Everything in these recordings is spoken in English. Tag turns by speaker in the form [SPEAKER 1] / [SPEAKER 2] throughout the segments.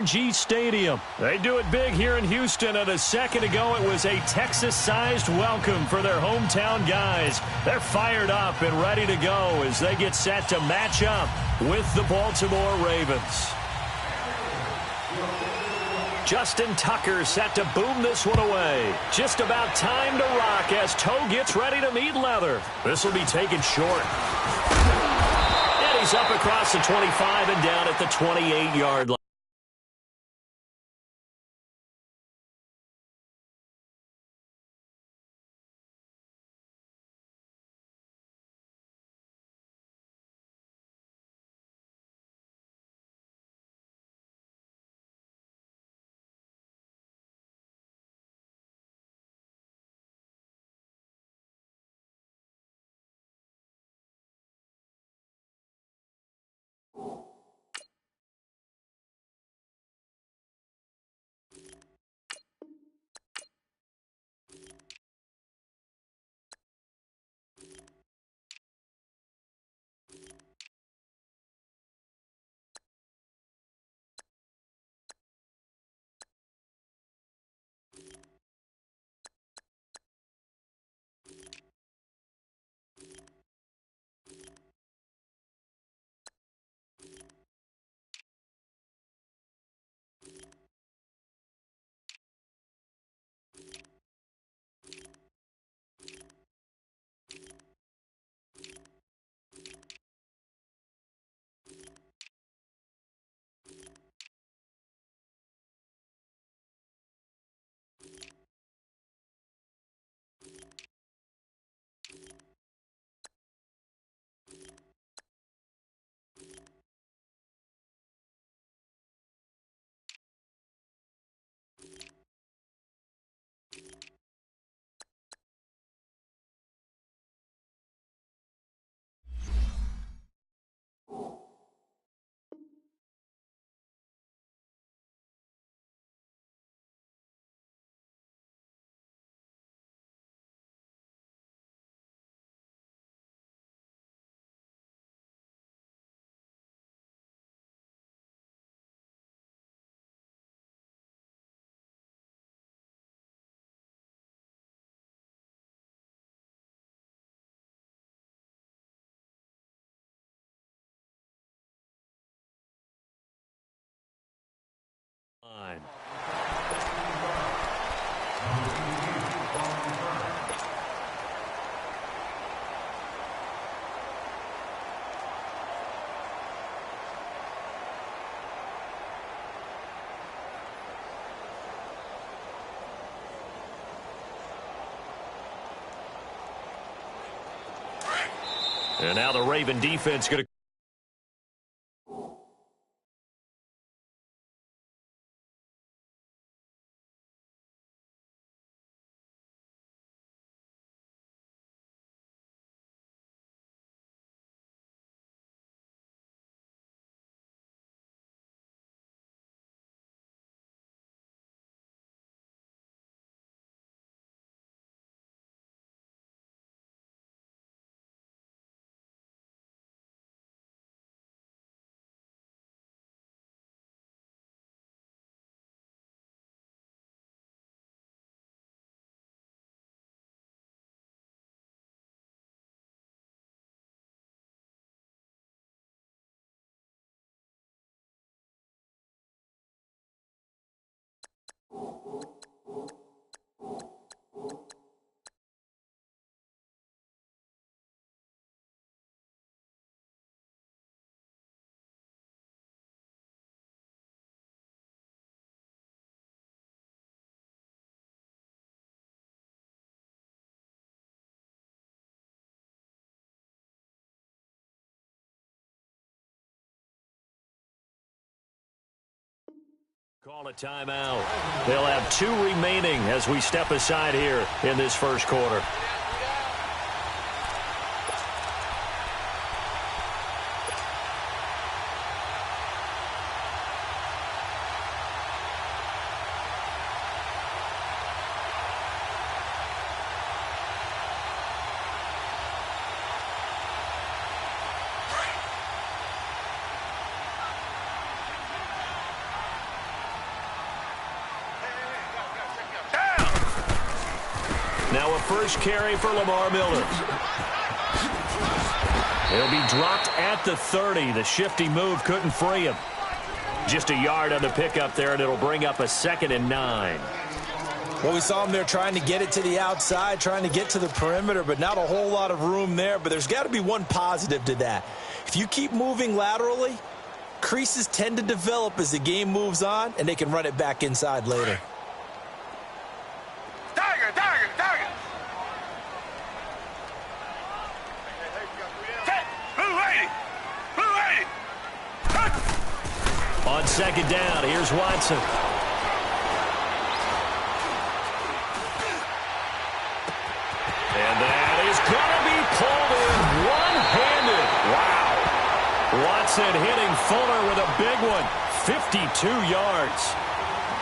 [SPEAKER 1] AT&T Stadium. They do it big here in Houston, and a second ago it was a Texas-sized welcome for their hometown guys. They're fired up and ready to go as they get set to match up with the Baltimore Ravens. Justin Tucker set to boom this one away. Just about time to rock as Toe gets ready to meet leather. This will be taken short. And he's up across the 25 and down at the 28-yard line. And now the Raven defense going to call a timeout. They'll have 2 remaining as we step aside here in this first quarter. Now a first carry for Lamar Miller. He'll be dropped at the 30. The shifty move couldn't free him. Just a yard on the pickup there, and it'll bring up a 2nd and 9.
[SPEAKER 2] Well, we saw him there trying to get it to the outside, trying to get to the perimeter, but not a whole lot of room there. But there's got to be one positive to that. If you keep moving laterally, creases tend to develop as the game moves on, and they can run it back inside later.
[SPEAKER 3] Tiger, tiger, tiger. Blue 80. Blue 80.
[SPEAKER 1] On 2nd down, here's Watson. And that is going to be pulled in one-handed. Wow. Watson hitting Fuller with a big one. 52 yards.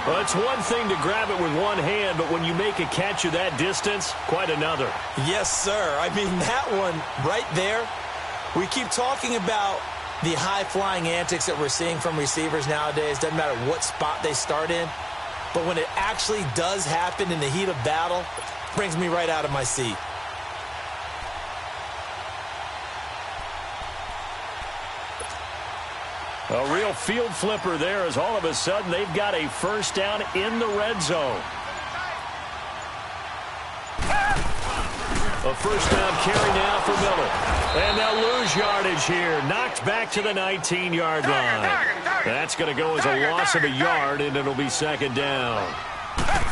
[SPEAKER 1] Well, it's one thing to grab it with one hand, but when you make a catch of that distance, quite another.
[SPEAKER 2] Yes, sir. I mean, that one right there, we keep talking about the high-flying antics that we're seeing from receivers nowadays. Doesn't matter what spot they start in. But when it actually does happen in the heat of battle, it brings me right out of my seat.
[SPEAKER 1] A real field flipper there as all of a sudden they've got a first down in the red zone. A first down carry now for Miller. And they'll lose yardage here. Knocked back to the 19-yard line. That's going to go as a loss of a yard, and it'll be 2nd down.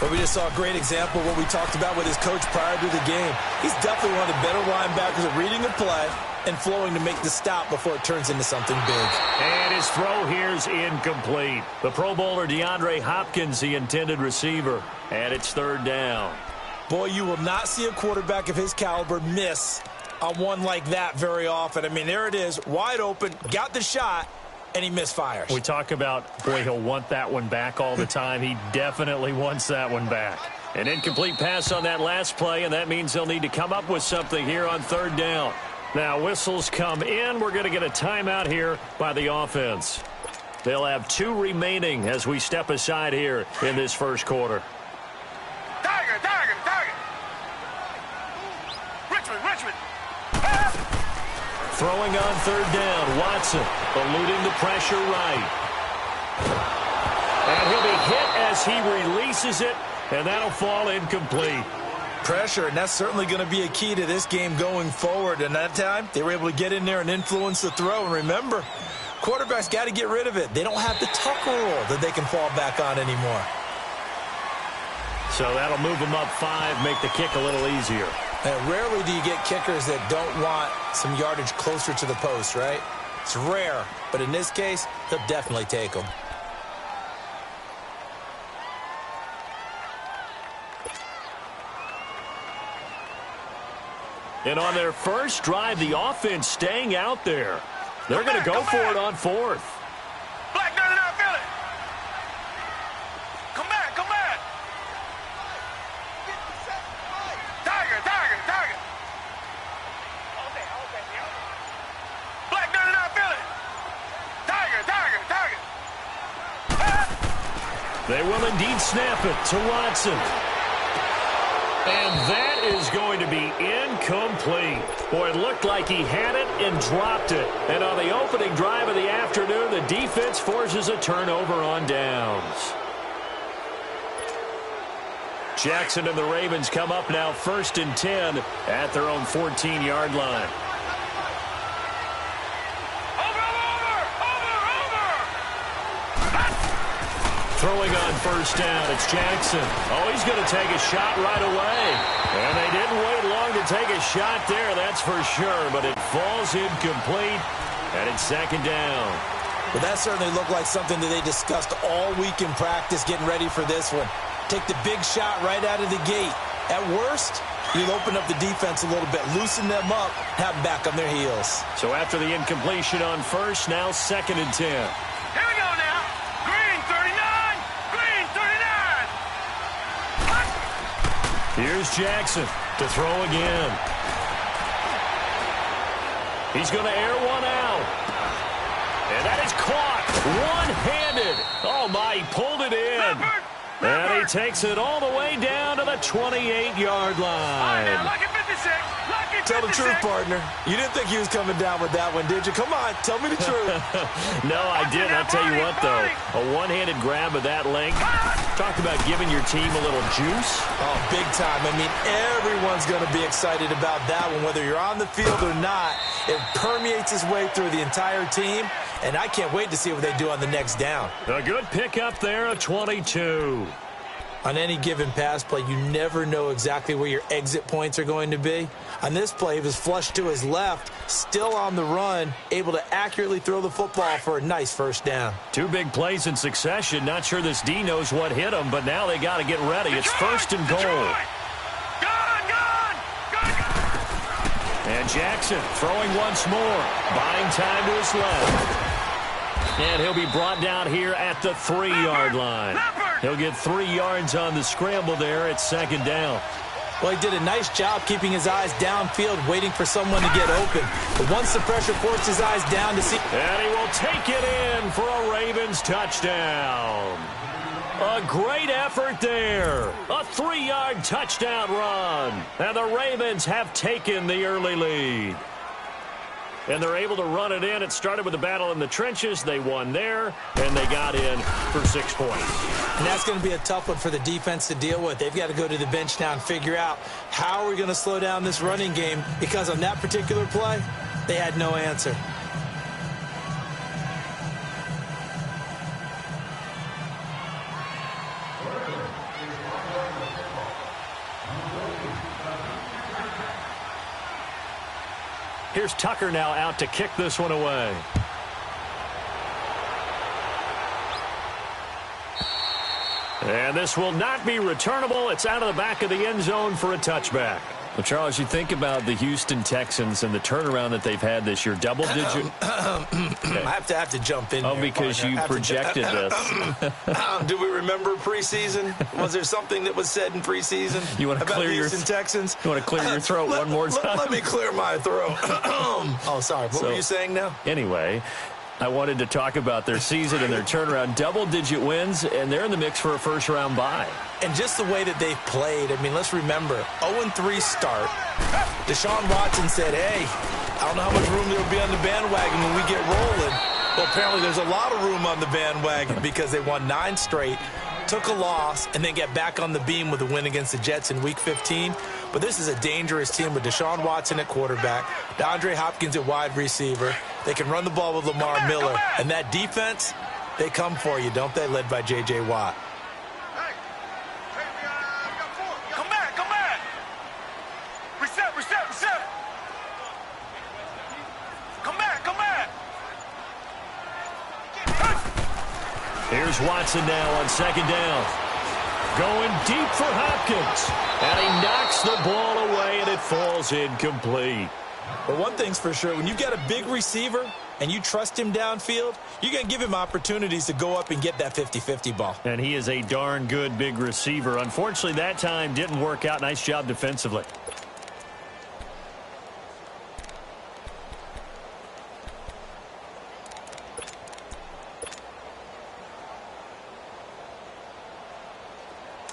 [SPEAKER 2] But we just saw a great example of what we talked about with his coach prior to the game. He's definitely one of the better linebackers at reading a play and flowing to make the stop before it turns into something big.
[SPEAKER 1] And his throw here's incomplete. The Pro Bowler DeAndre Hopkins, the intended receiver. And it's 3rd down.
[SPEAKER 2] Boy, you will not see a quarterback of his caliber miss on one like that very often. I mean, there it is, wide open, got the shot, and he misfires.
[SPEAKER 1] We talk about, boy, he'll want that one back all the time. He definitely wants that one back. An incomplete pass on that last play, and that means they'll need to come up with something here on 3rd down. Now, whistles come in. We're going to get a timeout here by the offense. They'll have 2 remaining as we step aside here in this first quarter.
[SPEAKER 3] Tiger, tiger, tiger. Richmond.
[SPEAKER 1] Throwing on 3rd down, Watson eluding the pressure right. And he'll be hit as he releases it, and that'll fall incomplete.
[SPEAKER 2] Pressure, and that's certainly going to be a key to this game going forward. And that time, they were able to get in there and influence the throw. And remember, quarterbacks got to get rid of it. They don't have the tuck rule that they can fall back on anymore.
[SPEAKER 1] So that'll move them up 5, make the kick a little easier.
[SPEAKER 2] And rarely do you get kickers that don't want some yardage closer to the post, right? It's rare, but in this case, they'll definitely take them.
[SPEAKER 1] And on their first drive, the offense staying out there. They're going to go for it on 4th.
[SPEAKER 3] Black dirty, I feel it. Come back. Tiger. Black dirty, I feel it. Tiger.
[SPEAKER 1] They will indeed snap it to Watson. And that is going to be incomplete. Boy, it looked like he had it and dropped it. And on the opening drive of the afternoon, the defense forces a turnover on downs. Jackson and the Ravens come up now 1st and 10 at their own 14-yard line. Throwing on 1st down, it's Jackson. Oh, he's going to take a shot right away. And they didn't wait long to take a shot there, that's for sure. But it falls incomplete, and it's 2nd down.
[SPEAKER 2] Well, that certainly looked like something that they discussed all week in practice getting ready for this one. Take the big shot right out of the gate. At worst, you'll open up the defense a little bit, loosen them up, have them back on their heels.
[SPEAKER 1] So after the incompletion on 1st, now 2nd and 10.
[SPEAKER 3] Here we go now. Green 39.
[SPEAKER 1] Here's Jackson to throw again. He's going to air one out. And that is caught one-handed. Oh, my, he pulled it in. And he takes it all the way down to the 28-yard line.
[SPEAKER 3] Lucky 56. Lucky 56.
[SPEAKER 2] Tell the truth, partner. You didn't think he was coming down with that one, did you? Come on, tell me the truth.
[SPEAKER 1] No, I didn't. I'll tell you what, though. A one-handed grab of that length. Talk about giving your team a little juice.
[SPEAKER 2] Oh, big time. I mean, everyone's going to be excited about that one, whether you're on the field or not. It permeates its way through the entire team, and I can't wait to see what they do on the next down.
[SPEAKER 1] A good pickup there, a 22.
[SPEAKER 2] On any given pass play, you never know exactly where your exit points are going to be. On this play, he was flushed to his left, still on the run, able to accurately throw the football for a nice first down.
[SPEAKER 1] Two big plays in succession. Not sure this D knows what hit him, but now they got to get ready. It's first and goal.
[SPEAKER 3] Gone.
[SPEAKER 1] And Jackson throwing once more, buying time to his left. And he'll be brought down here at the 3-yard line. He'll get 3 yards on the scramble there at second down.
[SPEAKER 2] Well, he did a nice job keeping his eyes downfield, waiting for someone to get open. But once the pressure forced his eyes down to see...
[SPEAKER 1] And he will take it in for a Ravens touchdown. A great effort there. A 3-yard touchdown run. And the Ravens have taken the early lead. And they're able to run it in. It started with a battle in the trenches. They won there, and they got in for 6 points.
[SPEAKER 2] And that's going to be a tough one for the defense to deal with. They've got to go to the bench now and figure out how are we going to slow down this running game, because on that particular play, they had no answer.
[SPEAKER 1] Here's Tucker now out to kick this one away. And this will not be returnable. It's out of the back of the end zone for a touchback. Well, Charles, you think about the Houston Texans and the turnaround that they've had this year, double-digit.
[SPEAKER 2] I have to jump in.
[SPEAKER 1] Oh, because you projected this.
[SPEAKER 2] Do we remember preseason? Was there something that was said in preseason?
[SPEAKER 1] You want to clear your
[SPEAKER 2] Houston Texans?
[SPEAKER 1] You want to clear your throat one more time?
[SPEAKER 2] Let me clear my throat. Oh, sorry. What were you saying now?
[SPEAKER 1] Anyway, I wanted to talk about their season and their turnaround. Double-digit wins, and they're in the mix for a first-round bye.
[SPEAKER 2] And just the way that they've played, I mean, let's remember, 0-3 start. Deshaun Watson said, hey, I don't know how much room there will be on the bandwagon when we get rolling. Well, apparently there's a lot of room on the bandwagon because they won 9 straight, took a loss, and then get back on the beam with a win against the Jets in Week 15. But this is a dangerous team with Deshaun Watson at quarterback, DeAndre Hopkins at wide receiver. They can run the ball with Lamar Miller. And that defense, they come for you, don't they, led by J.J. Watt.
[SPEAKER 3] Come back. Reset. Come back.
[SPEAKER 1] Here's Watson now on second down. Going deep for Hopkins. And he knocks the ball away, and it falls incomplete.
[SPEAKER 2] But one thing's for sure, when you've got a big receiver and you trust him downfield, you're going to give him opportunities to go up and get that 50-50 ball.
[SPEAKER 1] And he is a darn good big receiver. Unfortunately, that time didn't work out. Nice job defensively.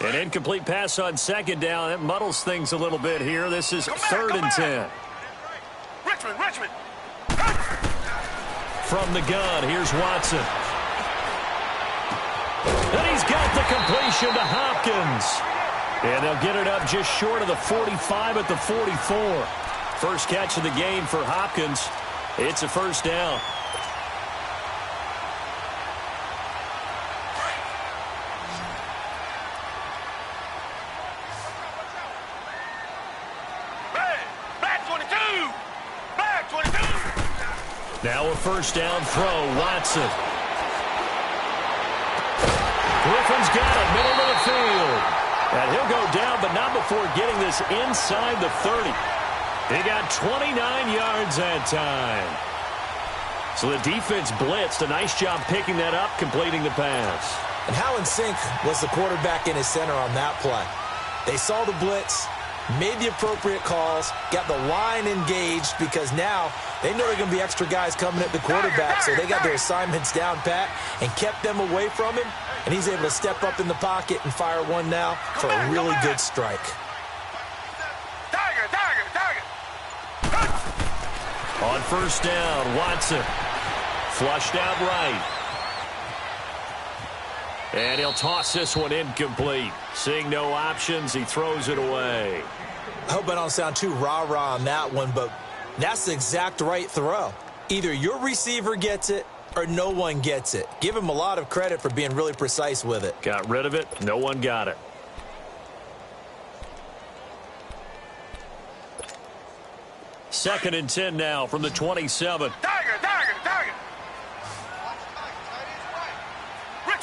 [SPEAKER 1] An incomplete pass on second down. That muddles things a little bit here. This is third and 10.
[SPEAKER 3] Richmond.
[SPEAKER 1] From the gun, here's Watson. And he's got the completion to Hopkins. And they'll get it up just short of the 45 at the 44. First catch of the game for Hopkins. It's a first down. Now a first down throw, Watson. Griffin's got it, middle of the field. And he'll go down, but not before getting this inside the 30. He got 29 yards that time. So the defense blitzed. A nice job picking that up, completing the pass.
[SPEAKER 2] And how in sync was the quarterback in his center on that play? They saw the blitz, made the appropriate calls, got the line engaged, because now they know there are going to be extra guys coming at the quarterback, so they got their assignments down pat and kept them away from him. And he's able to step up in the pocket and fire one now for a really good strike.
[SPEAKER 1] On first down, Watson. Flushed out right. And he'll toss this one incomplete. Seeing no options, he throws it away.
[SPEAKER 2] I hope I don't sound too rah-rah on that one, but that's the exact right throw. Either your receiver gets it or no one gets it. Give him a lot of credit for being really precise with it.
[SPEAKER 1] Got rid of it. No one got it. Second and 10 now from the 27.
[SPEAKER 3] Tiger.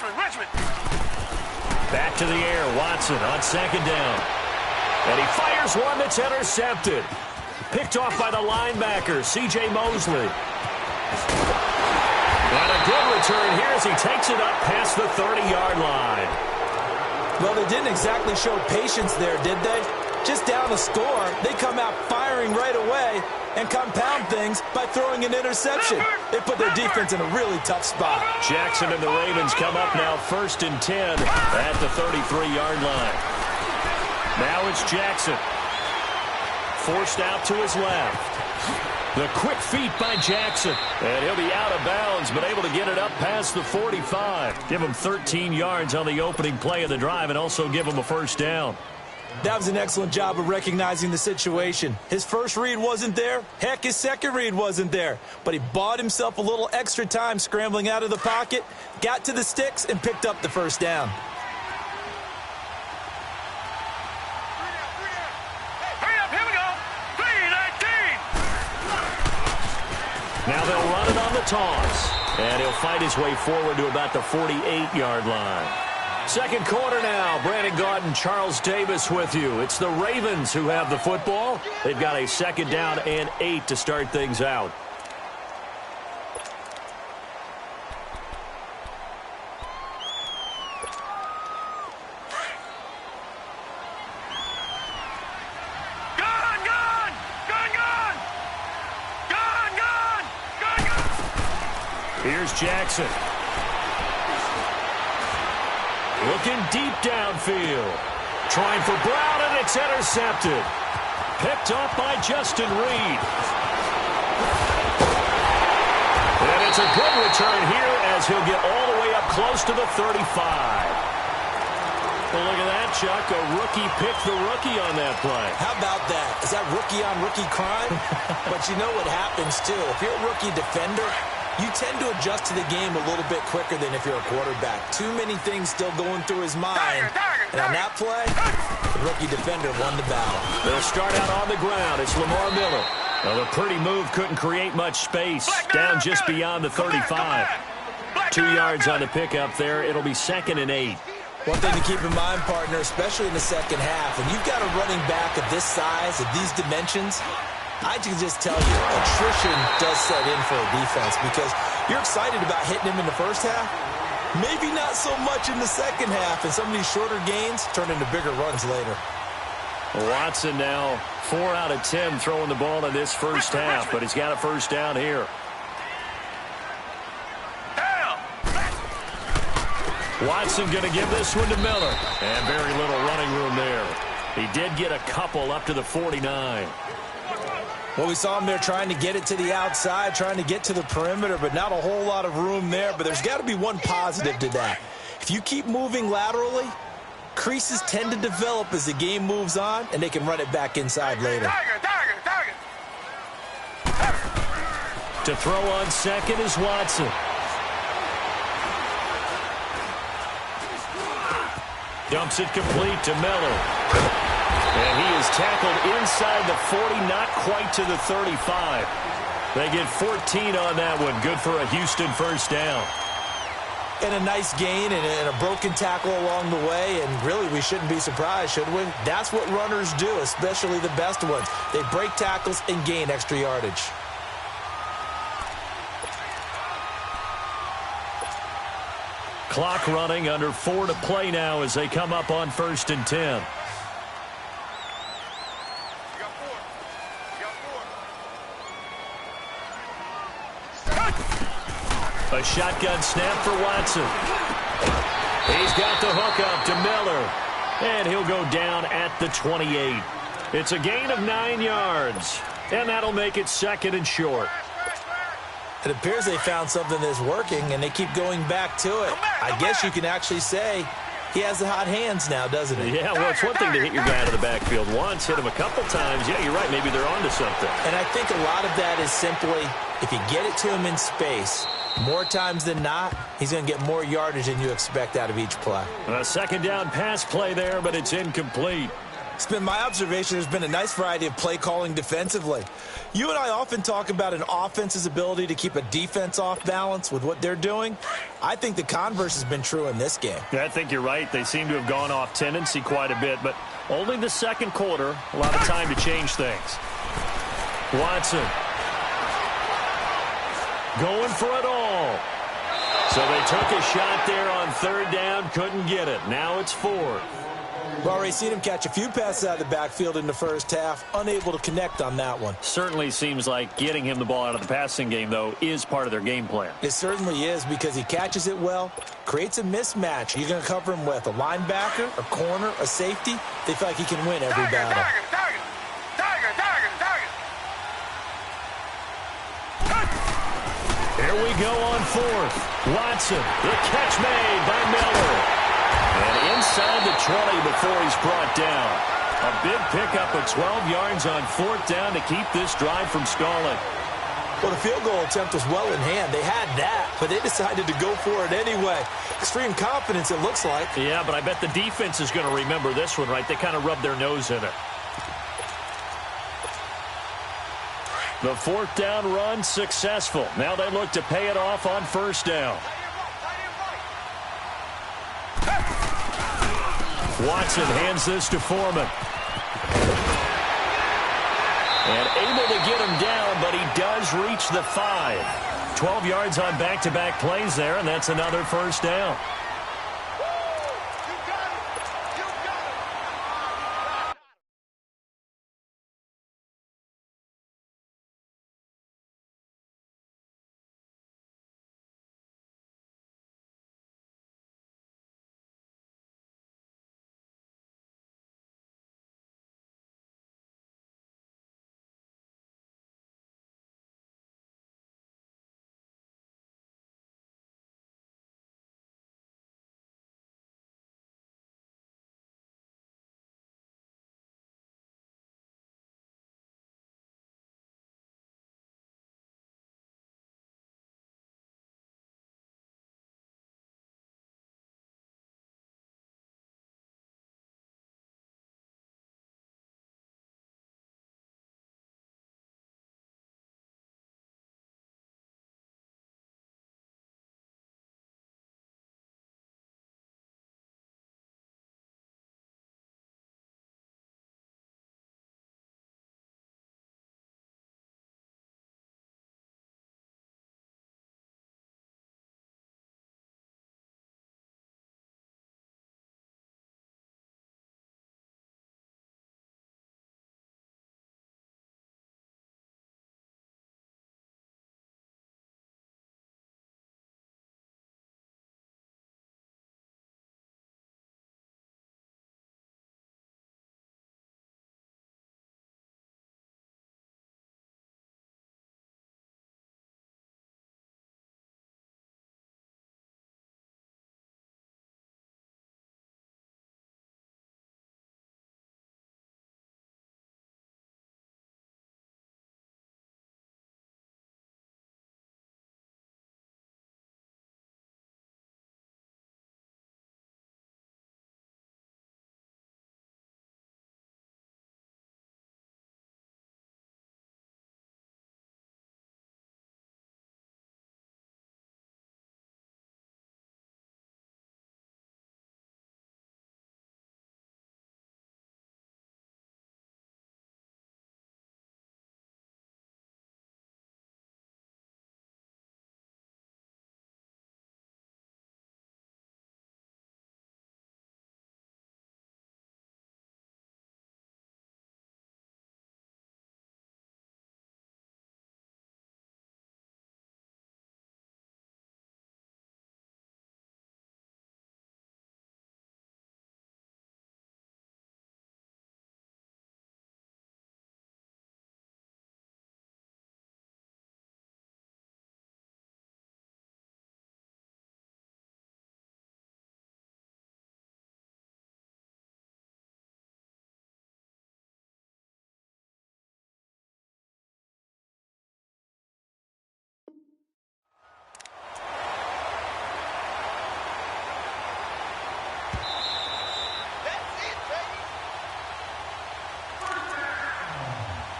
[SPEAKER 3] Richmond.
[SPEAKER 1] Back to the air. Watson on second down. And he fires one that's intercepted. Picked off by the linebacker, C.J. Mosley. And a good return here as he takes it up past the 30-yard line.
[SPEAKER 2] Well, they didn't exactly show patience there, did they? Just down the score, they come out firing right away and compound things by throwing an interception. They put their defense in a really tough spot.
[SPEAKER 1] Jackson and the Ravens come up now first and 10 at the 33-yard line. Now it's Jackson. Forced out to his left. The quick feet by Jackson. And he'll be out of bounds, but able to get it up past the 45. Give him 13 yards on the opening play of the drive and also give him a first down.
[SPEAKER 2] That was an excellent job of recognizing the situation. His first read wasn't there. Heck, his second read wasn't there. But he bought himself a little extra time scrambling out of the pocket, got to the sticks, and picked up the first down.
[SPEAKER 1] Now they'll run it on the toss. And he'll fight his way forward to about the 48-yard line. Second quarter now. Brandon Gaudin, Charles Davis with you. It's the Ravens who have the football. They've got a second down and 8 to start things out. Here's Jackson. Looking deep downfield. Trying for Brown, and it's intercepted. Picked off by Justin Reed. And it's a good return here as he'll get all the way up close to the 35. Well, look at that, Chuck. A rookie picked the rookie on that play.
[SPEAKER 2] How about that? Is that rookie-on-rookie crime? But you know what happens, too. If you're a rookie defender, you tend to adjust to the game a little bit quicker than if you're a quarterback. Too many things still going through his mind. And on that play, the rookie defender won the battle.
[SPEAKER 1] They'll start out on the ground. It's Lamar Miller. Well, the pretty move couldn't create much space. Down just beyond the 35. 2 yards on the pickup there. It'll be second and 8.
[SPEAKER 2] One thing to keep in mind, partner, especially in the second half, when you've got a running back of this size, of these dimensions, I can just tell you, attrition does set in for a defense because you're excited about hitting him in the first half. Maybe not so much in the second half, and some of these shorter gains turn into bigger runs later.
[SPEAKER 1] Watson now 4 out of 10 throwing the ball in this first half, but he's got a first down here. Watson going to give this one to Miller. And very little running room there. He did get a couple up to the 49.
[SPEAKER 2] Well, we saw him there trying to get it to the outside, trying to get to the perimeter, but not a whole lot of room there. But there's got to be one positive to that. If you keep moving laterally, creases tend to develop as the game moves on, and they can run it back inside later.
[SPEAKER 1] To throw on second is Watson. Dumps it complete to Miller. And he is tackled inside the 40, not quite to the 35. They get 14 on that one. Good for a Houston first down.
[SPEAKER 2] And a nice gain and a broken tackle along the way. And really, we shouldn't be surprised, should we? That's what runners do, especially the best ones. They break tackles and gain extra yardage.
[SPEAKER 1] Clock running, under 4 to play now as they come up on first and 10. A shotgun snap for Watson. He's got the hook up to Miller. And he'll go down at the 28. It's a gain of 9 yards. And that'll make it 2nd and short.
[SPEAKER 2] It appears they found something that's working, and they keep going back to it. I guess you can actually say he has the hot hands now, doesn't he?
[SPEAKER 1] Yeah, well, it's one thing to hit your guy out of the backfield once, hit him a couple times. Yeah, you're right. Maybe they're onto something.
[SPEAKER 2] And I think a lot of that is simply if you get it to him in space, more times than not, he's going to get more yardage than you expect out of each play.
[SPEAKER 1] A 2nd down pass play there, but it's incomplete.
[SPEAKER 2] It's been my observation there's been a nice variety of play calling defensively. You and I often talk about an offense's ability to keep a defense off balance with what they're doing. I think the converse has been true in this game.
[SPEAKER 1] Yeah, I think you're right. They seem to have gone off tendency quite a bit, but only the 2nd quarter, a lot of time to change things. Watson going for it all. So they took a shot there on 3rd down, couldn't get it. Now it's 4th.
[SPEAKER 2] We've already seen him catch a few passes out of the backfield in the first half, unable to connect on that one.
[SPEAKER 1] Certainly seems like getting him the ball out of the passing game, though, is part of their game plan.
[SPEAKER 2] It certainly is because he catches it well, creates a mismatch. You're going to cover him with a linebacker, a corner, a safety. They feel like he can win every battle.
[SPEAKER 1] Here we go on 4th. Watson, the catch made by Miller. And inside the 20 before he's brought down. A big pickup of 12 yards on 4th down to keep this drive from stalling.
[SPEAKER 2] Well, the field goal attempt was well in hand. They had that, but they decided to go for it anyway. Extreme confidence, it looks like.
[SPEAKER 1] Yeah, but I bet the defense is going to remember this one, right? They kind of rubbed their nose in it. The 4th down run successful. Now they look to pay it off on 1st down. Watson hands this to Foreman. And able to get him down, but he does reach the 5. 12 yards on back-to-back plays there, and that's another 1st down.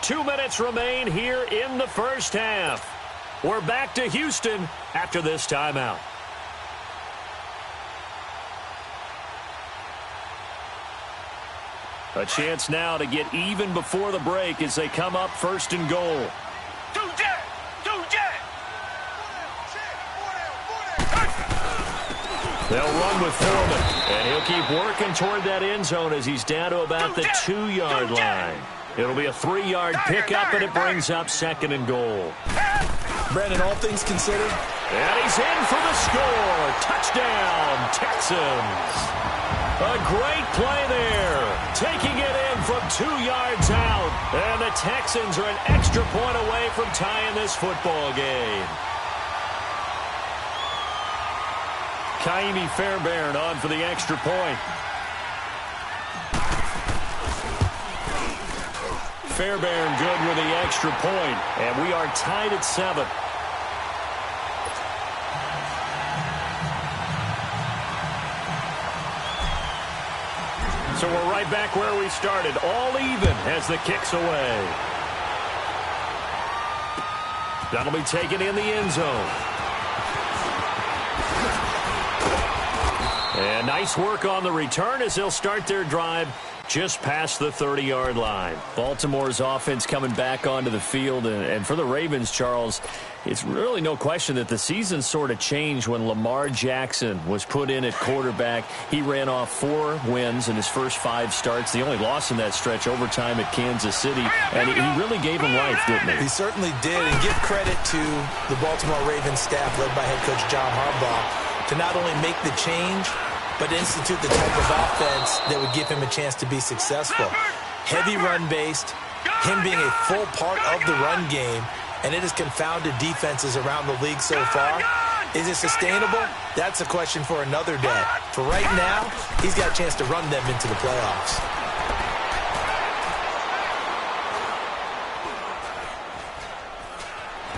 [SPEAKER 1] 2 minutes remain here in the first half. We're back to Houston after this timeout. A chance now to get even before the break as they come up first and goal. They'll run with Foreman, and he'll keep working toward that end zone as he's down to about the 2-yard line. It'll be a 3-yard pickup, and it brings up second and goal.
[SPEAKER 2] Brandon, all things considered.
[SPEAKER 1] And he's in for the score. Touchdown, Texans. A great play there. Taking it in from 2 yards out. And the Texans are an extra point away from tying this football game. Kaimi Fairbairn on for the extra point. Fairbairn good with the extra point. And we are tied at 7. So we're right back where we started. All even as the kick's away. That'll be taken in the end zone. And nice work on the return as they'll start their drive just past the 30-yard line. Baltimore's offense coming back onto the field. And for the Ravens, Charles, it's really no question that the season sort of changed when Lamar Jackson was put in at quarterback. He ran off 4 wins in his first 5 starts. The only loss in that stretch, overtime at Kansas City. And he really gave him life, didn't he?
[SPEAKER 2] He certainly did. And give credit to the Baltimore Ravens staff led by head coach John Harbaugh to not only make the change, but institute the type of offense that would give him a chance to be successful. Heavy run-based, him being a full part of the run game, and it has confounded defenses around the league so far. Is it sustainable? That's a question for another day. For right now, he's got a chance to run them into the playoffs.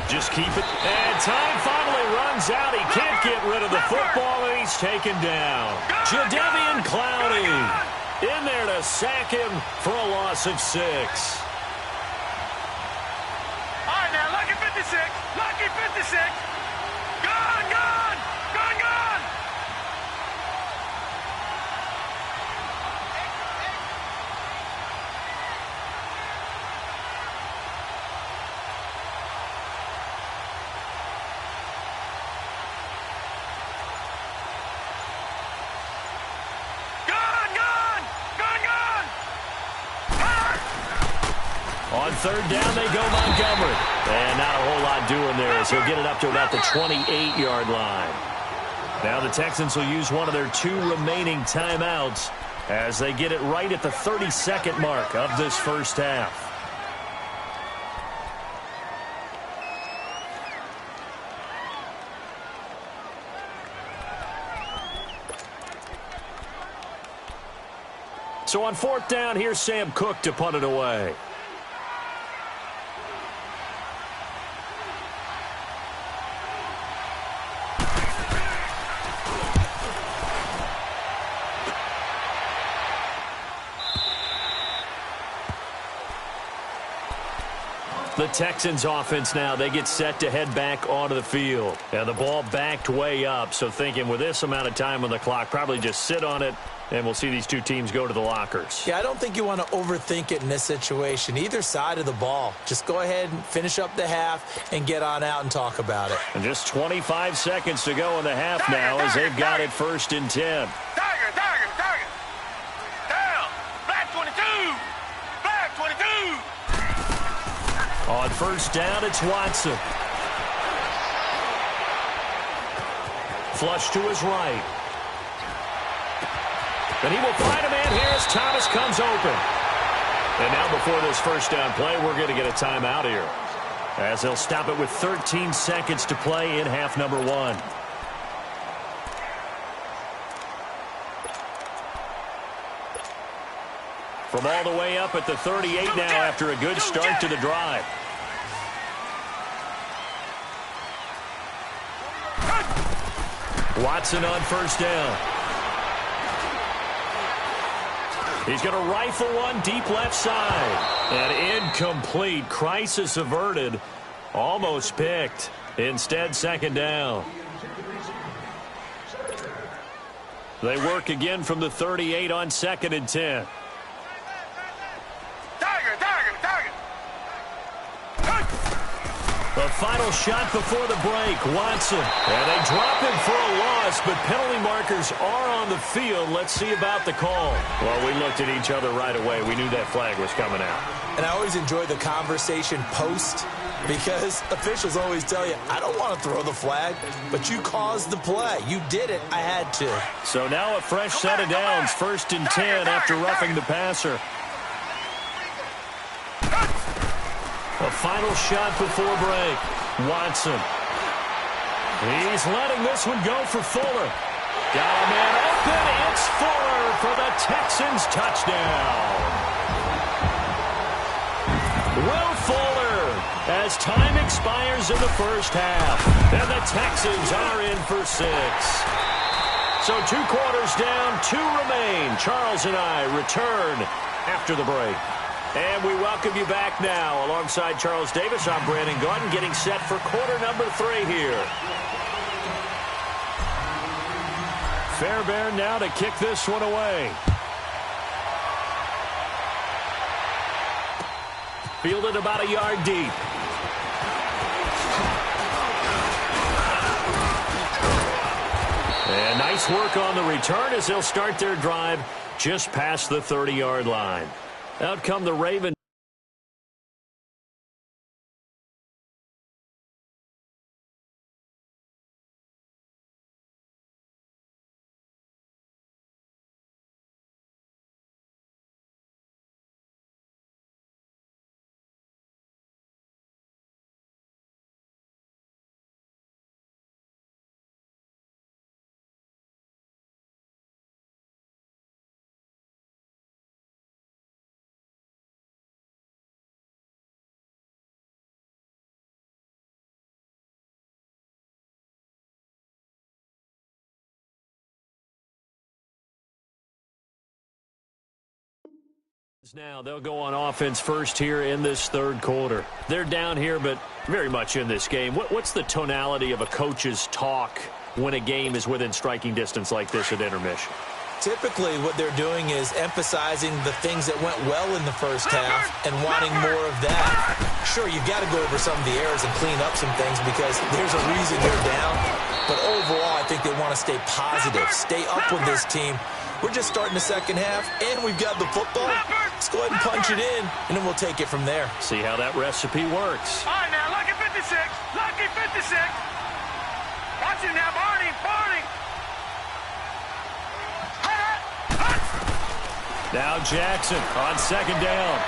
[SPEAKER 1] Just keep it. And time finally runs out. He can't get rid of the football, and he's taken down. Jadeveon Clowney in there to sack him for a loss of 6.
[SPEAKER 3] All right, now, lucky 56. Lucky 56. Gone, gone. Gone, gone.
[SPEAKER 1] On third down, they go Montgomery. And not a whole lot doing there as he'll get it up to about the 28-yard line. Now the Texans will use one of their 2 remaining timeouts as they get it right at the 30-second mark of this first half. So on fourth down, here's Sam Cook to punt it away. The Texans offense now, they get set to head back onto the field. And the ball backed way up, so thinking with this amount of time on the clock, probably just sit on it, and we'll see these 2 teams go to the lockers.
[SPEAKER 2] Yeah, I don't think you want to overthink it in this situation. Either side of the ball. Just go ahead and finish up the half and get on out and talk about it.
[SPEAKER 1] And just 25 seconds to go in the half now as they've got it first and 10.
[SPEAKER 3] Tiger, tiger, tiger. Down. Black 22. Black 22.
[SPEAKER 1] On first down, it's Watson. Flush to his right. And he will find a man here as Thomas comes open. And now before this first down play, we're going to get a timeout here, as they'll stop it with 13 seconds to play in half number 1. From all the way up at the 38 now after a good start to the drive. Watson on first down. He's going to rifle one deep left side. And incomplete. Crisis averted. Almost picked. Instead, second down. They work again from the 38 on 2nd and 10. The final shot before the break, Watson. And they drop him for a loss, but penalty markers are on the field. Let's see about the call. Well, we looked at each other right away. We knew that flag was coming out.
[SPEAKER 2] And I always enjoy the conversation post because officials always tell you, I don't want to throw the flag, but you caused the play. You did it. I had to.
[SPEAKER 1] So now a fresh set of downs, 1st and 10 after roughing the passer. A final shot before break. Watson. He's letting this one go for Fuller. Got a man open. It's Fuller for the Texans touchdown. Will Fuller as time expires in the first half. And the Texans are in for 6. So 2 quarters down, 2 remain. Charles and I return after the break. And we welcome you back now. Alongside Charles Davis, I'm Brandon Gaudin, getting set for quarter number 3 here. Fairbairn now to kick this one away. Fielded about a yard deep. And nice work on the return as they'll start their drive just past the 30-yard line. Out come the Ravens. Now they'll go on offense first here in this 3rd quarter. They're down here, but very much in this game. What's the tonality of a coach's talk when a game is within striking distance like this at intermission?
[SPEAKER 2] Typically, what they're doing is emphasizing the things that went well in the first half and wanting more of that. Sure, you've got to go over some of the errors and clean up some things because there's a reason you're down. But overall, I think they want to stay positive, stay up with this team. We're just starting the second half, and we've got the football. Let's go ahead and punch it in, and then we'll take it from there.
[SPEAKER 1] See how that recipe works.
[SPEAKER 3] All right, now, lucky 56. Lucky 56. Watch it now, Barney. Barney.
[SPEAKER 1] Now Jackson on 2nd down.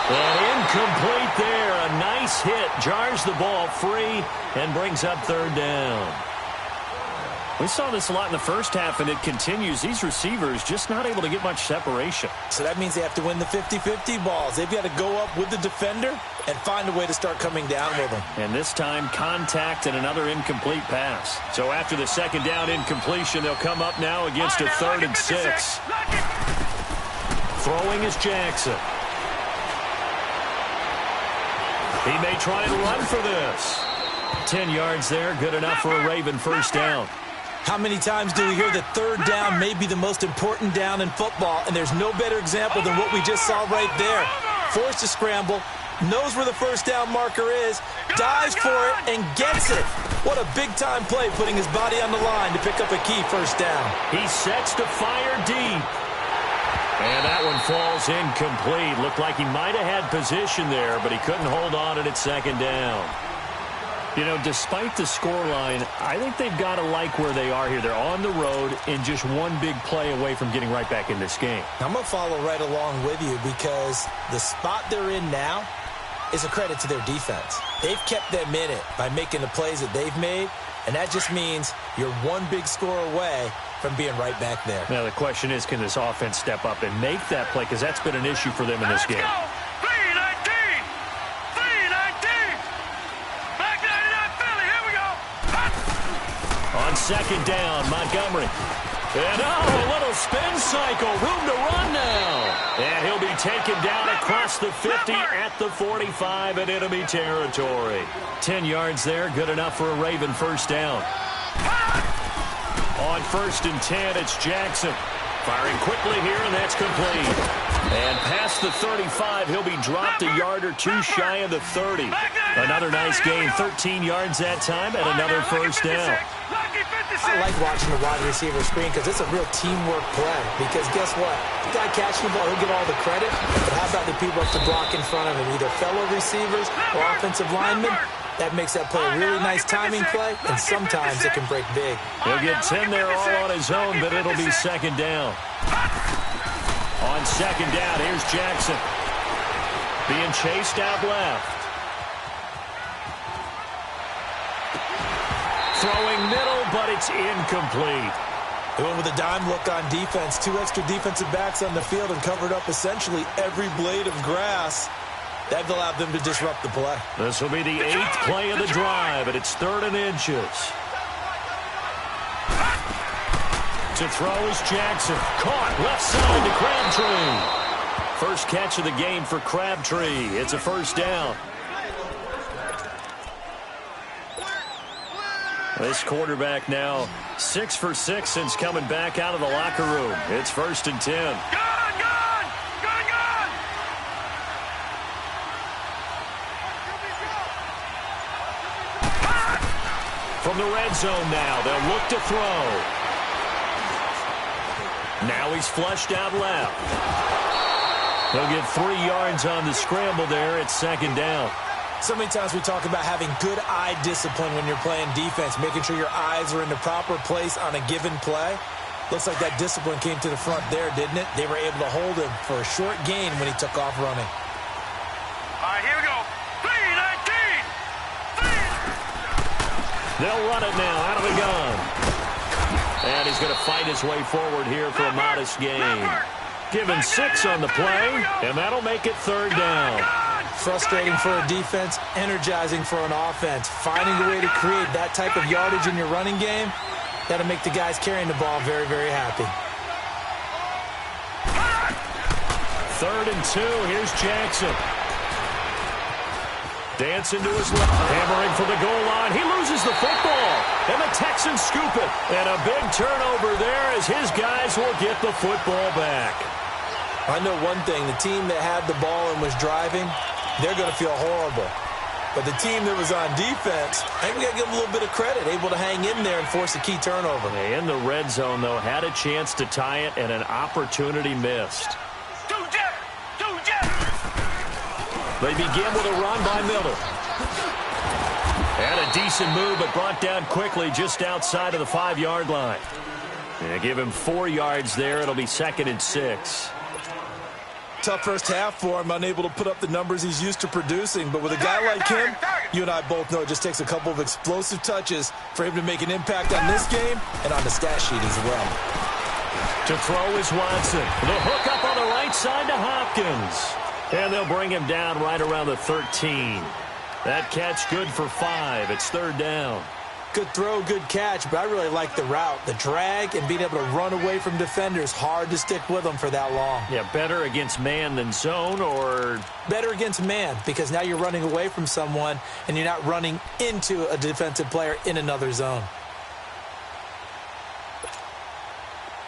[SPEAKER 1] And incomplete there. A nice hit. Jars the ball free and brings up 3rd down. We saw this a lot in the first half, and it continues. These receivers just not able to get much separation.
[SPEAKER 2] So that means they have to win the 50-50 balls. They've got to go up with the defender and find a way to start coming down with them.
[SPEAKER 1] And this time, contact and another incomplete pass. So after the 2nd down incompletion, they'll come up now against a 3rd and 6. Throwing is Jackson. He may try and run for this. 10 yards there, good enough for a Raven first down.
[SPEAKER 2] How many times do we hear that 3rd down may be the most important down in football, and there's no better example than what we just saw right there. Forced to scramble, knows where the first down marker is, dives for it, and gets it. What a big-time play, putting his body on the line to pick up a key first down.
[SPEAKER 1] He sets to fire deep. And that one falls incomplete. Looked like he might have had position there, but he couldn't hold on at 2nd down. You know, despite the scoreline, I think they've got to like where they are here. They're on the road and just one big play away from getting right back in this game.
[SPEAKER 2] I'm going to follow right along with you because the spot they're in now is a credit to their defense. They've kept them in it by making the plays that they've made, and that just means you're one big score away from being right back there.
[SPEAKER 1] Now, the question is, can this offense step up and make that play? Because that's been an issue for them in this game. On 2nd down, Montgomery. And a little spin cycle. Room to run now. And he'll be taken down across the 50 at the 45 in enemy territory. 10 yards there, good enough for a Raven first down. On 1st and 10, it's Jackson. Firing quickly here, and that's complete. And past the 35, he'll be dropped a yard or two shy of the 30. Another nice gain, 13 yards that time, and another first down.
[SPEAKER 2] I like watching the wide receiver screen because it's a real teamwork play. Because guess what? The guy catching the ball, he'll get all the credit. But how about the people up to block in front of him, either fellow receivers or offensive linemen? That makes that play a really nice timing play, and sometimes it can break big.
[SPEAKER 1] He'll get 10 there all on his own, but it'll be second down. On second down, here's Jackson. Being chased out left. Throwing middle, but it's incomplete.
[SPEAKER 2] They went with a dime look on defense. 2 extra defensive backs on the field and covered up essentially every blade of grass. That allowed them to disrupt the play.
[SPEAKER 1] This will be the 8th play of the drive, and it's 3rd and inches. To throw is Jackson. Caught left side to Crabtree. First catch of the game for Crabtree. It's a first down. This quarterback now 6 for 6 since coming back out of the locker room. It's 1st and 10. From the red zone now, they'll look to throw. Now he's flushed out left. He'll get 3 yards on the scramble there. It's second down.
[SPEAKER 2] So many times we talk about having good eye discipline when you're playing defense, making sure your eyes are in the proper place on a given play. Looks like that discipline came to the front there, didn't it? They were able to hold him for a short gain when he took off running.
[SPEAKER 3] All right, here we go. 3-19.
[SPEAKER 1] They'll run it now out of the gun. And he's going to fight his way forward here for a modest gain. Given 6 on the play, and that'll make it 3rd down.
[SPEAKER 2] Frustrating for a defense, energizing for an offense. Finding a way to create that type of yardage in your running game, that'll make the guys carrying the ball very, very happy.
[SPEAKER 1] 3rd and 2, here's Jackson. Dancing to his left, hammering for the goal line. He loses the football, and the Texans scoop it. And a big turnover there as his guys will get the football back.
[SPEAKER 2] I know one thing, the team that had the ball and was driving, they're going to feel horrible. But the team that was on defense, I think we got to give them a little bit of credit, able to hang in there and force a key turnover.
[SPEAKER 1] In the red zone, though, had a chance to tie it, and an opportunity missed. They begin with a run by Miller. And a decent move, but brought down quickly just outside of the 5-yard line. And give him 4 yards there. It'll be 2nd and 6.
[SPEAKER 2] Tough first half for him, unable to put up the numbers he's used to producing. But with a guy like him, you and I both know it just takes a couple of explosive touches for him to make an impact on this game and on the stat sheet as well.
[SPEAKER 1] To throw is Watson. The hook up on the right side to Hopkins. And they'll bring him down right around the 13. That catch good for 5. It's 3rd down.
[SPEAKER 2] Good throw, good catch, but I really like the route. The drag and being able to run away from defenders. Hard to stick with them for that long.
[SPEAKER 1] Yeah, better against man than zone, or?
[SPEAKER 2] Better against man, because now you're running away from someone and you're not running into a defensive player in another zone.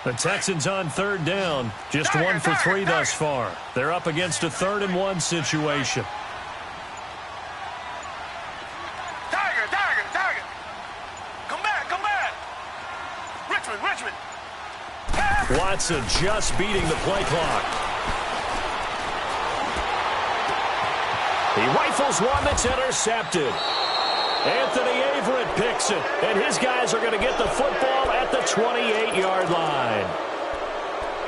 [SPEAKER 1] The Texans on 3rd down. Just 1 for 3 thus far. They're up against a 3rd and 1 situation.
[SPEAKER 3] Tiger. Come back. Richmond.
[SPEAKER 1] Watson just beating the play clock. He rifles one that's intercepted. Anthony Averett picks it, and his guys are going to get the football at the 28-yard line.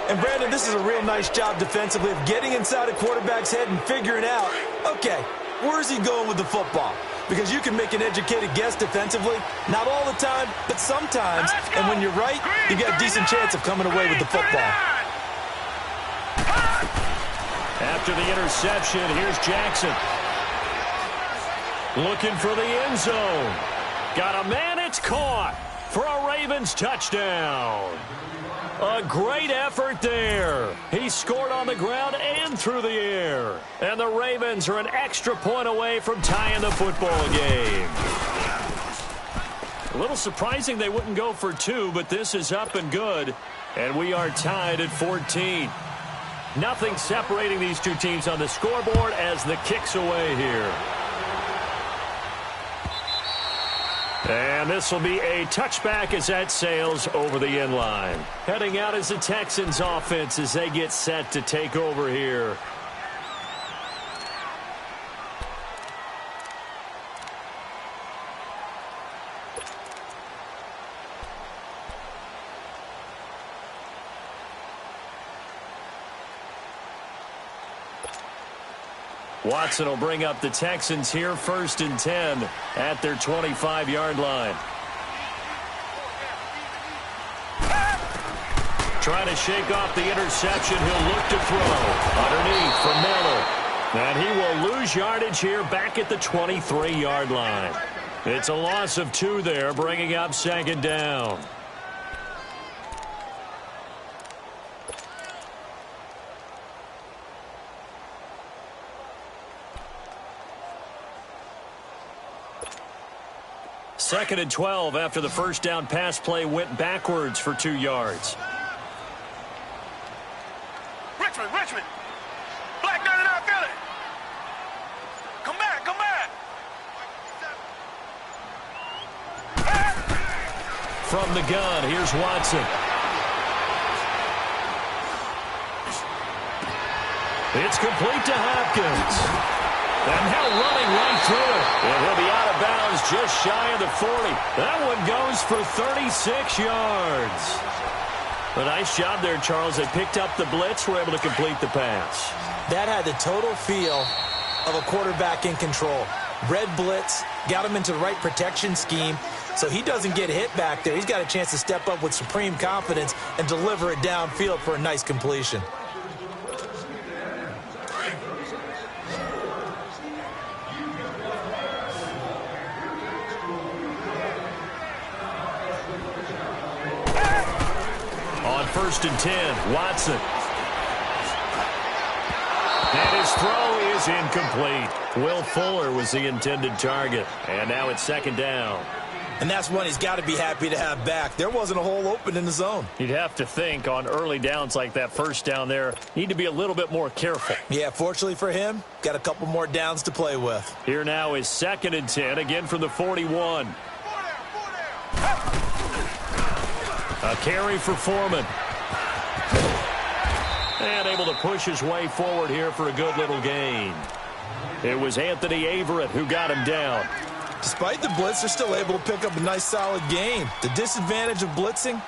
[SPEAKER 2] And, Brandon, this is a real nice job defensively of getting inside a quarterback's head and figuring out, okay, where's he going with the football? Because you can make an educated guess defensively, not all the time, but sometimes. And when you're right, you got a decent chance of coming away with the football.
[SPEAKER 1] After the interception, here's Jackson. Looking for the end zone. Got a man, it's caught. for a Ravens touchdown. A great effort there. He scored on the ground and through the air. And the Ravens are an extra point away from tying the football game. A little surprising they wouldn't go for two, but this is up and good. And we are tied at 14. Nothing separating these two teams on the scoreboard as the kick's away here. And this will be a touchback as that sails over the end line. Heading out is the Texans offense as they get set to take over here. Watson will bring up the Texans here, 1st and 10 at their 25-yard line. Trying to shake off the interception. He'll look to throw. Underneath for Miller. And he will lose yardage here back at the 23-yard line. It's a loss of 2 there, bringing up 2nd down. Second and 12 after the first down pass play went backwards for 2 yards.
[SPEAKER 3] Richmond. Black gun in our Philly. Come back.
[SPEAKER 1] From the gun, here's Watson. It's complete to Hopkins. And now running right through it. And he'll be out of bounds just shy of the 40. That one goes for 36 yards. A nice job there, Charles. They picked up the blitz, were able to complete the pass.
[SPEAKER 2] That had the total feel of a quarterback in control. Red blitz, got him into the right protection scheme, so he doesn't get hit back there. He's got a chance to step up with supreme confidence and deliver it downfield for a nice completion.
[SPEAKER 1] On 1st and 10, Watson. And his throw is incomplete. Will Fuller was the intended target. And now it's 2nd down.
[SPEAKER 2] And that's one he's got to be happy to have back. There wasn't a hole open in the zone.
[SPEAKER 1] You'd have to think on early downs like that, 1st down there, need to be a little bit more careful.
[SPEAKER 2] Yeah, fortunately for him, got a couple more downs to play with.
[SPEAKER 1] Here now is 2nd and 10, again from the 41. A carry for Foreman. And able to push his way forward here for a good little gain. It was Anthony Averett who got him down.
[SPEAKER 2] Despite the blitz, they're still able to pick up a nice solid gain. The disadvantage of blitzing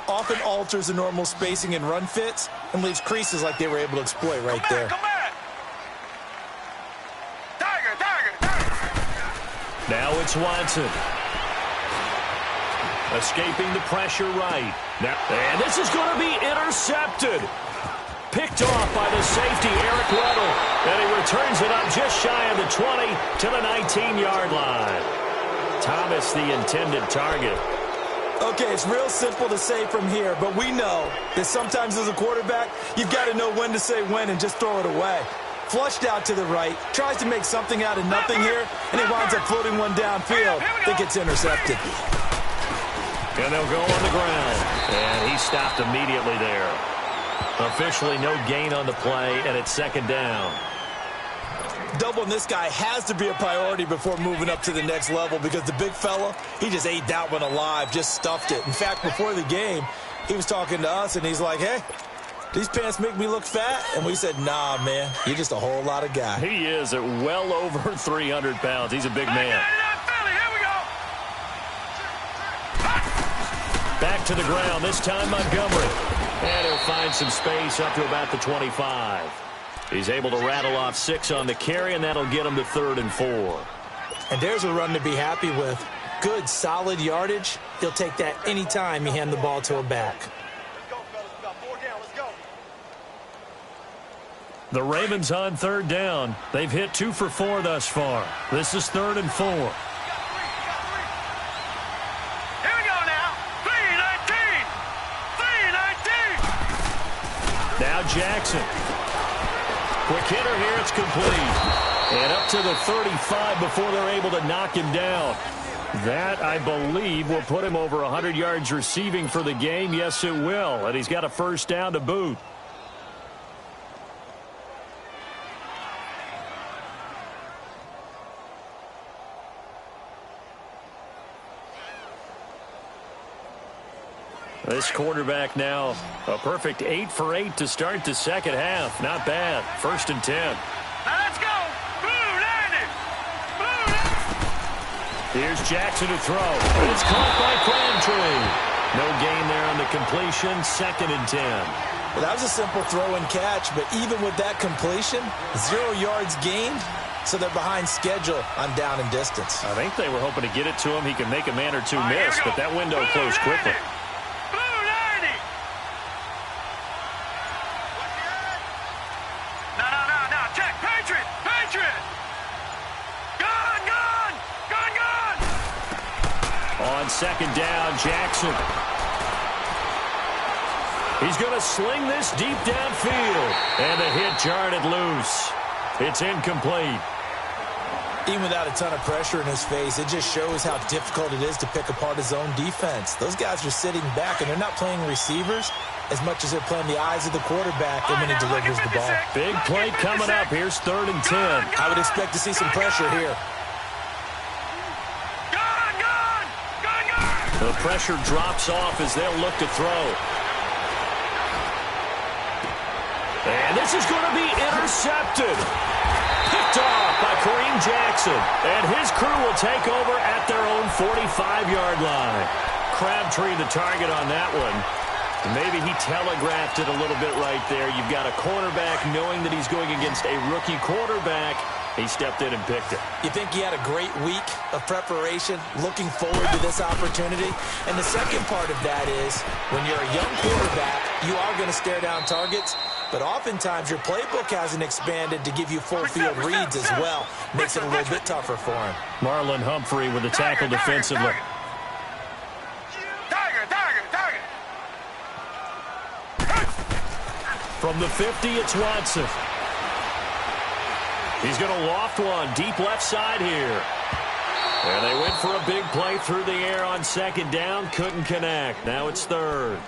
[SPEAKER 2] often alters the normal spacing and run fits and leaves creases like they were able to exploit right there.
[SPEAKER 3] Come back. Tiger.
[SPEAKER 1] Now it's Watson. Escaping the pressure right. Now, and this is going to be intercepted. Picked off by the safety, Eric Weddle. And he returns it up just shy of the 20 to the 19-yard line. Thomas, the intended target.
[SPEAKER 2] Okay, it's real simple to say from here, but we know that sometimes as a quarterback, you've got to know when to say when and just throw it away. Flushed out to the right, tries to make something out of nothing here, and he winds up floating one downfield that gets intercepted.
[SPEAKER 1] And they'll go on the ground. And he stopped immediately there. Officially no gain on the play, and it's 2nd down.
[SPEAKER 2] Doubling this guy has to be a priority before moving up to the next level because the big fella, he just ate that one alive, just stuffed it. In fact, before the game, he was talking to us, and he's like, hey, these pants make me look fat? And we said, nah, man, you're just a whole lot of guy.
[SPEAKER 1] He is at well over 300 pounds. He's a big man. Back to the ground, this time Montgomery. And he'll find some space up to about the 25. He's able to rattle off 6 on the carry, and that'll get him to 3rd and 4.
[SPEAKER 2] And there's a run to be happy with. Good, solid yardage. He'll take that any time you hand the ball to a back.
[SPEAKER 1] The Ravens on 3rd down. They've hit 2 for 4 thus far. This is 3rd and 4.
[SPEAKER 3] Here we go now.
[SPEAKER 1] Now Jackson. Quick hitter here. It's complete. And up to the 35 before they're able to knock him down. That, I believe, will put him over 100 yards receiving for the game. Yes, it will. And he's got a first down to boot. This quarterback now a perfect 8 for 8 to start the second half. Not bad. 1st and 10.
[SPEAKER 3] Now let's go. Blue landed. Blue landed.
[SPEAKER 1] Here's Jackson to throw. And it's caught by Crabtree. No gain there on the completion. 2nd and 10.
[SPEAKER 2] Well, that was a simple throw and catch, but even with that completion, 0 yards gained, so they're behind schedule on down and distance.
[SPEAKER 1] I think they were hoping to get it to him. He can make a man or two miss, but that window closed quickly. On 2nd down, Jackson. He's going to sling this deep downfield. And the hit jarred it loose. It's incomplete.
[SPEAKER 2] Even without a ton of pressure in his face, it just shows how difficult it is to pick apart his own defense. Those guys are sitting back, and they're not playing receivers as much as they're playing the eyes of the quarterback when he delivers the ball.
[SPEAKER 1] Big play coming up. Here's 3rd and 10.
[SPEAKER 2] I would expect to see some pressure here.
[SPEAKER 1] The pressure drops off as they'll look to throw. And this is going to be intercepted. Picked off by Kareem Jackson. And his crew will take over at their own 45-yard line. Crabtree the target on that one. Maybe he telegraphed it a little bit right there. You've got a cornerback knowing that he's going against a rookie quarterback. He stepped in and picked it.
[SPEAKER 2] You think he had a great week of preparation, looking forward to this opportunity? And the second part of that is, when you're a young quarterback, you are going to stare down targets, but oftentimes your playbook hasn't expanded to give you full field reads as well. Makes it a little bit tougher for him.
[SPEAKER 1] Marlon Humphrey with the tackle defensively. From the 50, it's Watson. He's going to loft one deep left side here. And they went for a big play through the air on 2nd down. Couldn't connect. Now it's 3rd.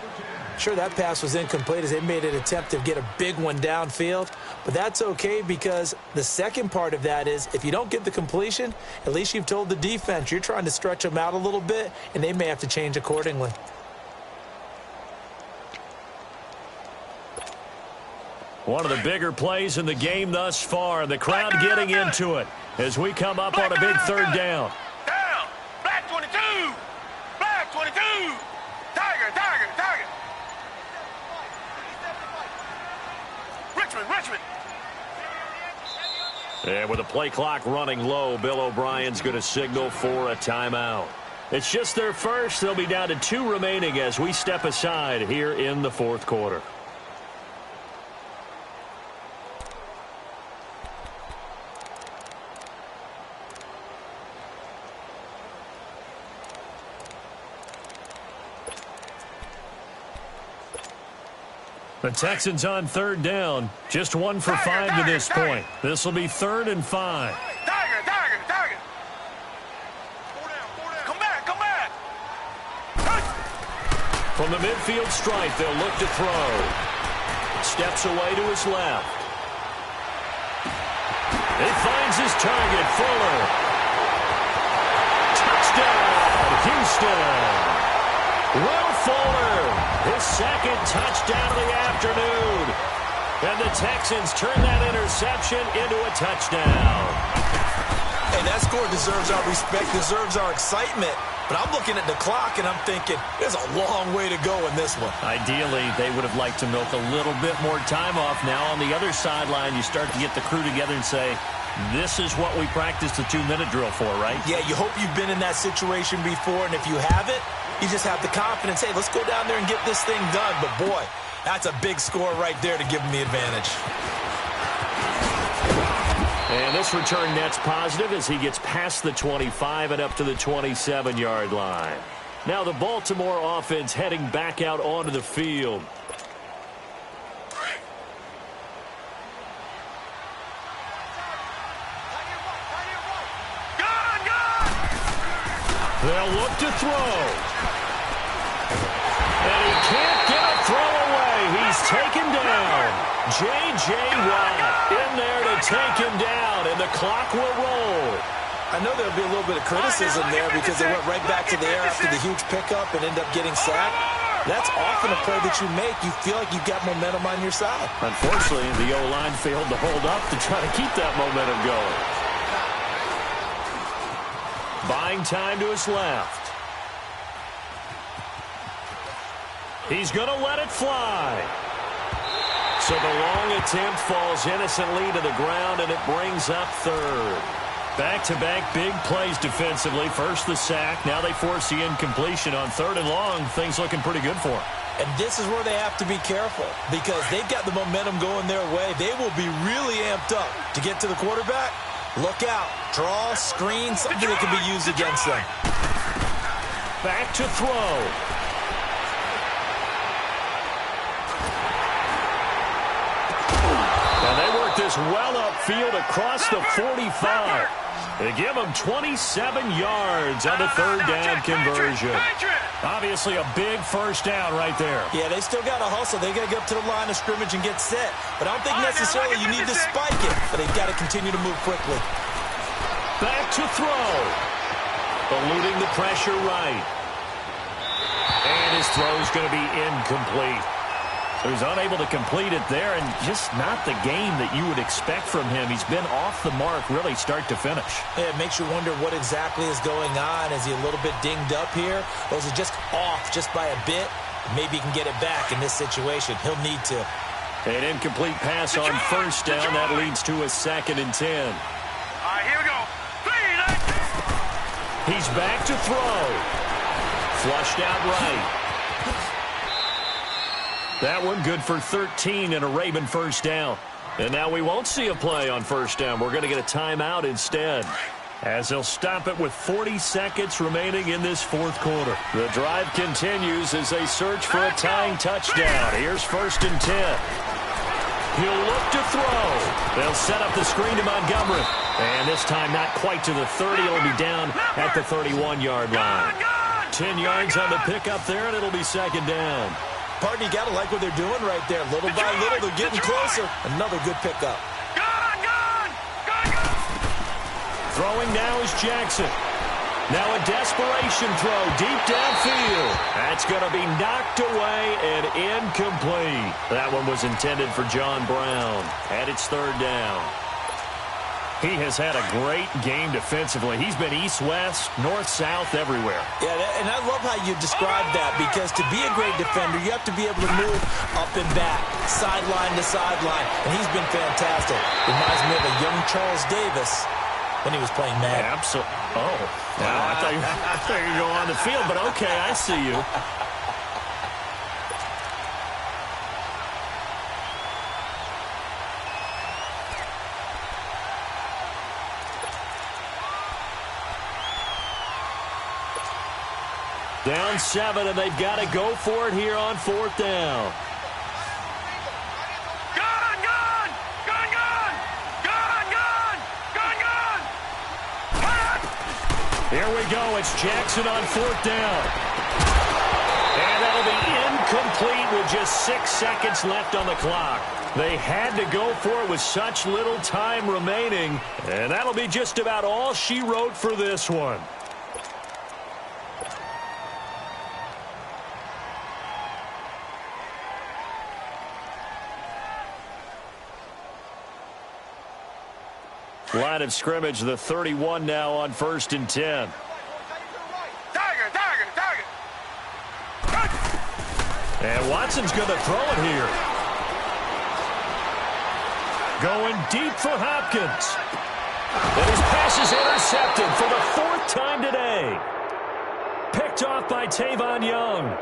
[SPEAKER 2] Sure, that pass was incomplete as they made an attempt to get a big one downfield. But that's okay because the second part of that is if you don't get the completion, at least you've told the defense you're trying to stretch them out a little bit, and they may have to change accordingly.
[SPEAKER 1] One of the bigger plays in the game thus far. The crowd getting into it as we come up on a big 3rd down.
[SPEAKER 3] Down. Black 22. Black 22. Tiger. Richmond.
[SPEAKER 1] And with the play clock running low, Bill O'Brien's going to signal for a timeout. It's just their first. They'll be down to 2 remaining as we step aside here in the 4th quarter. The Texans on 3rd down. Just 1 for 5 to this point. This will be 3rd and 5.
[SPEAKER 3] Tiger. Come back.
[SPEAKER 1] From the midfield stripe, they'll look to throw. Steps away to his left. He finds his target, Fuller. Touchdown, Houston. Will Fuller. His 2nd touchdown of the afternoon. And the Texans turn that interception into a touchdown.
[SPEAKER 2] Hey, that score deserves our respect, deserves our excitement. But I'm looking at the clock, and I'm thinking, there's a long way to go in this one.
[SPEAKER 1] Ideally, they would have liked to milk a little bit more time off. Now, on the other sideline, you start to get the crew together and say, this is what we practiced the 2-minute drill for, right?
[SPEAKER 2] Yeah, you hope you've been in that situation before, and if you haven't, you just have the confidence, hey, let's go down there and get this thing done. But, boy, that's a big score right there to give them the advantage.
[SPEAKER 1] And this return net's positive as he gets past the 25 and up to the 27-yard line. Now the Baltimore offense heading back out onto the field. They'll look to throw. And he can't get a throw away. He's taken down. J.J. Watt in there to take him down, and the clock will roll.
[SPEAKER 2] I know there'll be a little bit of criticism there because they went right back to the air after the huge pickup and end up getting sacked. That's often a play that you make. You feel like you've got momentum on your side.
[SPEAKER 1] Unfortunately, the O-line failed to hold up to try to keep that momentum going. Buying time to his left. He's going to let it fly. So the long attempt falls innocently to the ground, and it brings up third. Back-to-back big plays defensively. First the sack. Now they force the incompletion on third and long. Things looking pretty good for them.
[SPEAKER 2] And this is where they have to be careful because they've got the momentum going their way. They will be really amped up to get to the quarterback. Look out. Draw, screen, something that can be used against them.
[SPEAKER 1] Back to throw. And they work this well upfield across the 45. They give them 27 yards on the third down conversion. Obviously a big first down right there.
[SPEAKER 2] Yeah, they still got to hustle. They got to get up to the line of scrimmage and get set. But I don't think necessarily you need to spike it. But they've got to continue to move quickly.
[SPEAKER 1] Back to throw. Eluding the pressure right. And his throw's going to be incomplete. So he's unable to complete it there, and just not the game that you would expect from him. He's been off the mark really start to finish.
[SPEAKER 2] Yeah, it makes you wonder what exactly is going on. Is he a little bit dinged up here, or is he just off just by a bit? Maybe he can get it back in this situation. He'll need to.
[SPEAKER 1] An incomplete pass on first down. That leads to a 2nd and 10.
[SPEAKER 3] All right, here we go.
[SPEAKER 1] He's back to throw. Flushed out right. That one good for 13 and a Raven first down. And now we won't see a play on first down. We're going to get a timeout instead, as they'll stop it with 40 seconds remaining in this fourth quarter. The drive continues as they search for a tying touchdown. Here's 1st and 10. He'll look to throw. They'll set up the screen to Montgomery. And this time not quite to the 30. It'll be down at the 31-yard line. 10 yards on the pickup there, and it'll be 2nd down.
[SPEAKER 2] Partner, you got to like what they're doing right there. Little by little, they're getting closer. Another good pickup.
[SPEAKER 1] Throwing now is Jackson. Now a desperation throw deep downfield. That's going to be knocked away and incomplete. That one was intended for John Brown. And it's 3rd down. He has had a great game defensively. He's been east-west, north-south, everywhere.
[SPEAKER 2] Yeah, and I love how you describe that because to be a great defender, you have to be able to move up and back, sideline to sideline, and he's been fantastic. Reminds me of a young Charles Davis when he was playing Madden.
[SPEAKER 1] Absolutely. Oh, wow. I thought you were going to go on the field, but okay, I see you. Down 7, and they've got to go for it here on 4th down. Here we go. It's Jackson on 4th down. And that'll be incomplete with just 6 seconds left on the clock. They had to go for it with such little time remaining. And that'll be just about all she wrote for this one. Line of scrimmage, the 31 now on 1st and 10.
[SPEAKER 3] Tiger.
[SPEAKER 1] And Watson's going to throw it here. Going deep for Hopkins. And his pass is intercepted for the 4th time today. Picked off by Tavon Young.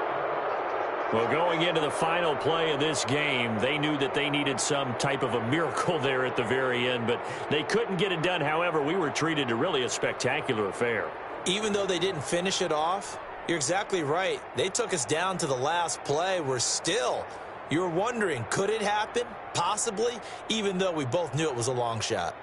[SPEAKER 1] Well, going into the final play of this game, they knew that they needed some type of a miracle there at the very end, but they couldn't get it done. However, we were treated to really a spectacular affair.
[SPEAKER 2] Even though they didn't finish it off, you're exactly right. They took us down to the last play. We're still, you're wondering, could it happen? Possibly, even though we both knew it was a long shot.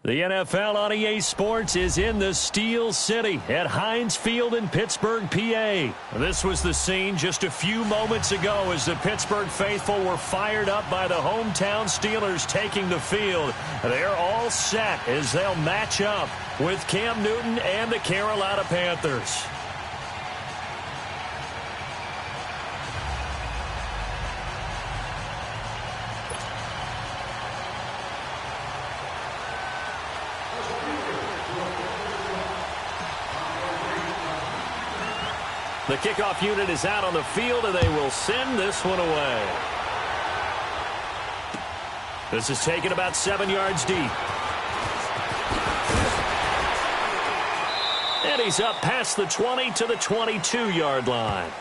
[SPEAKER 1] The NFL on EA Sports is in the Steel City at Heinz Field in Pittsburgh, PA. This was the scene just a few moments ago as the Pittsburgh faithful were fired up by the hometown Steelers taking the field. They're all set as they'll match up with Cam Newton and the Carolina Panthers. The kickoff unit is out on the field, and they will send this one away. This is taken about 7 yards deep. And he's up past the 20 to the 22-yard line.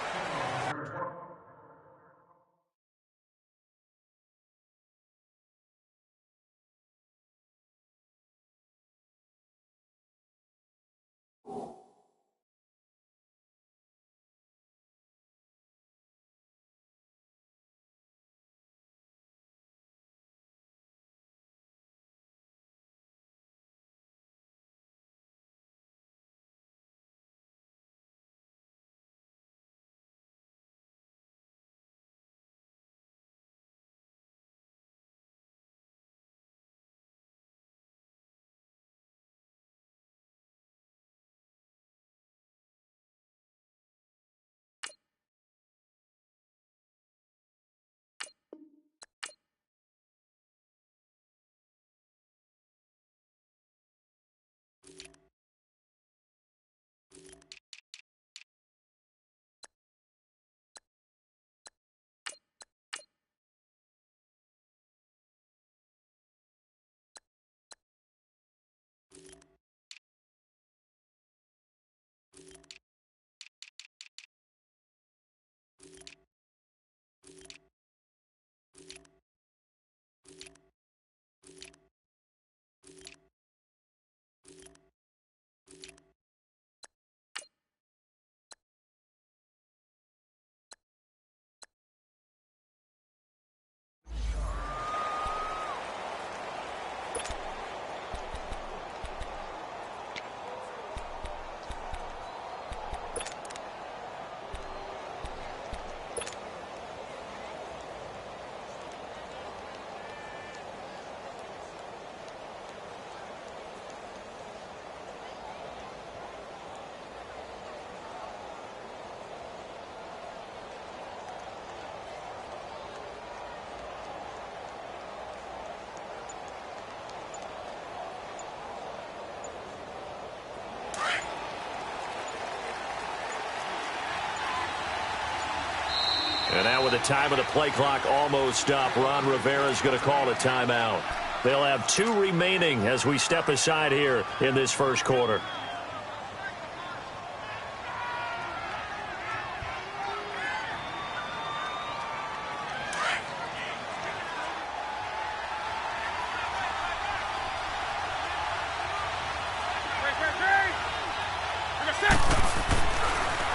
[SPEAKER 1] And now with the time of the play clock almost up, Ron Rivera's going to call a timeout. They'll have 2 remaining as we step aside here in this first quarter.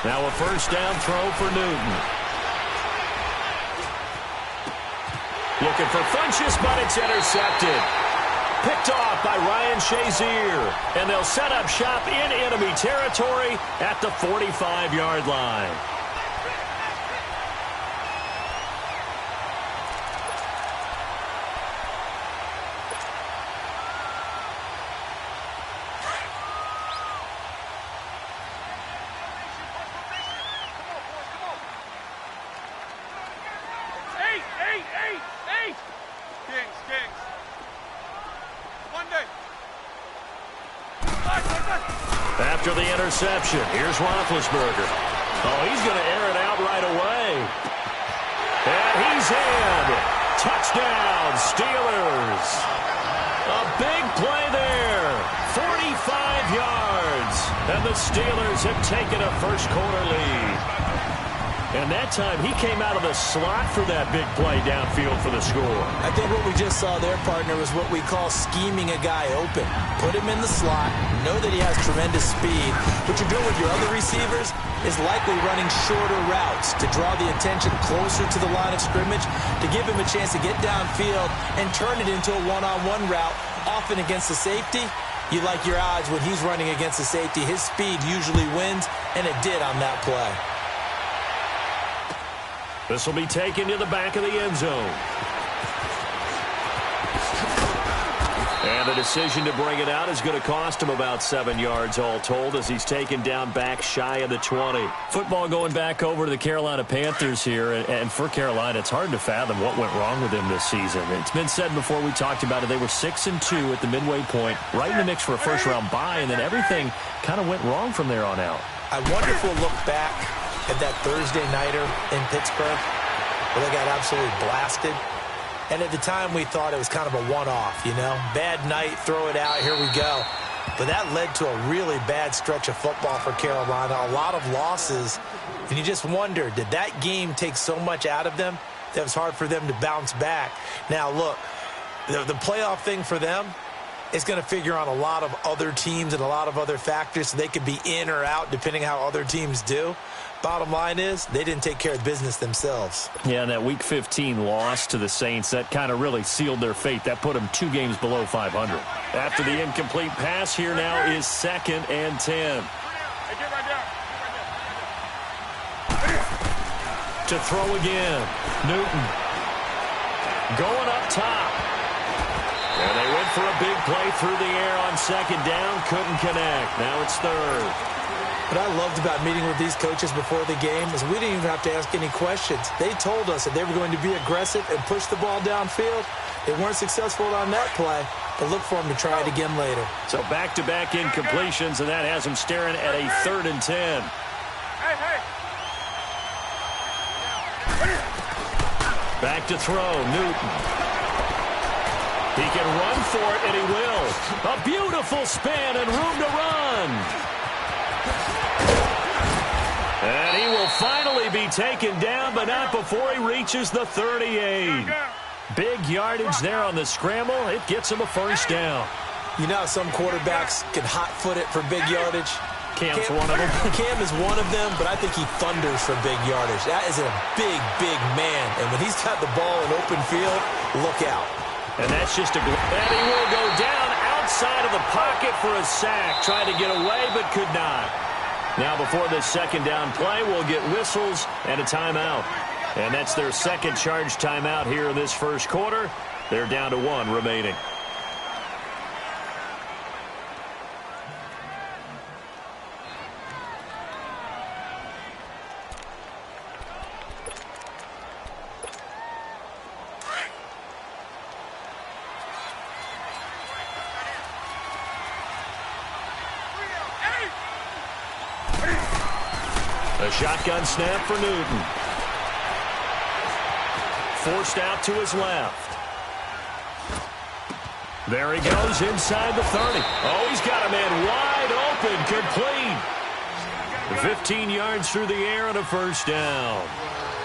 [SPEAKER 1] Now a first down throw for Newton. Looking for Funchess, but it's intercepted. Picked off by Ryan Shazier. And they'll set up shop in enemy territory at the 45-yard line. After the interception, here's Roethlisberger. Oh, he's going to air it out right away. And he's in. Touchdown, Steelers. A big play there. 45 yards. And the Steelers have taken a first quarter lead. And that time, he came out of the slot for that big play downfield for the score.
[SPEAKER 2] I think what we just saw there, partner, was what we call scheming a guy open. Put him in the slot, know that he has tremendous speed. What you're doing with your other receivers is likely running shorter routes to draw the attention closer to the line of scrimmage, to give him a chance to get downfield and turn it into a one-on-one route, often against the safety. You like your odds when he's running against the safety. His speed usually wins, and it did on that play.
[SPEAKER 1] This will be taken to the back of the end zone. And the decision to bring it out is going to cost him about 7 yards all told as he's taken down back shy of the 20. Football going back over to the Carolina Panthers here. And for Carolina, it's hard to fathom what went wrong with them this season. It's been said before, we talked about it, they were 6-2 at the midway point, right in the mix for a first-round bye, and then everything kind of went wrong from there on out.
[SPEAKER 2] I wonder if we'll look back at that Thursday nighter in Pittsburgh where they got absolutely blasted. And at the time, we thought it was kind of a one-off, you know. Bad night, throw it out, here we go. But that led to a really bad stretch of football for Carolina, a lot of losses. And you just wonder, did that game take so much out of them that it was hard for them to bounce back? Now, look, the playoff thing for them is going to figure on a lot of other teams and a lot of other factors, so they could be in or out depending how other teams do. Bottom line is, they didn't take care of business themselves.
[SPEAKER 1] Yeah, and that Week 15 loss to the Saints, that kind of really sealed their fate. That put them 2 games below 500. After the incomplete pass, here now is 2nd and 10. To throw again, Newton. Going up top. And they went for a big play through the air on 2nd down. Couldn't connect. Now it's 3rd.
[SPEAKER 2] What I loved about meeting with these coaches before the game is we didn't even have to ask any questions. They told us that they were going to be aggressive and push the ball downfield. They weren't successful on that play, but look for them to try it again later.
[SPEAKER 1] So back-to-back incompletions, and that has them staring at a 3rd and 10. Back to throw, Newton. He can run for it, and he will. A beautiful spin and room to run. And he will finally be taken down, but not before he reaches the 38. Big yardage there on the scramble. It gets him a 1st down.
[SPEAKER 2] You know how some quarterbacks can hot-foot it for big yardage?
[SPEAKER 1] Cam's one of them.
[SPEAKER 2] Cam is one of them, but I think he thunders for big yardage. That is a big, big man. And when he's got the ball in open field, look out.
[SPEAKER 1] And that's just a... And he will go down outside of the pocket for a sack. Tried to get away, but could not. Now, before this 2nd down play, we'll get whistles and a timeout. And that's their 2nd charge timeout here in this 1st quarter. They're down to 1 remaining. A shotgun snap for Newton. Forced out to his left. There he goes inside the 30. Oh, he's got a man wide open, complete. 15 yards through the air and a 1st down.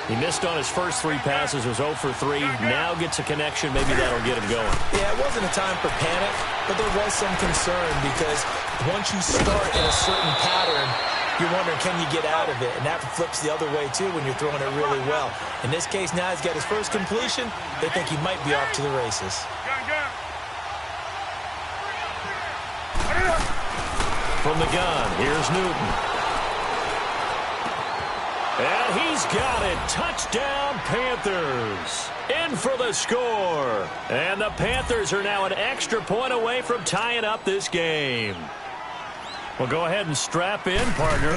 [SPEAKER 1] He missed on his first 3 passes, was 0 for 3. Now gets a connection. Maybe that'll get him going.
[SPEAKER 2] Yeah, it wasn't a time for panic, but there was some concern because once you start in a certain pattern, you're wondering, can you get out of it? And that flips the other way, too, when you're throwing it really well. In this case, now he's got his first completion. They think he might be off to the races.
[SPEAKER 1] From the gun, here's Newton. And he's got it. Touchdown, Panthers. In for the score. And the Panthers are now an extra point away from tying up this game. Well, go ahead and strap in, partner.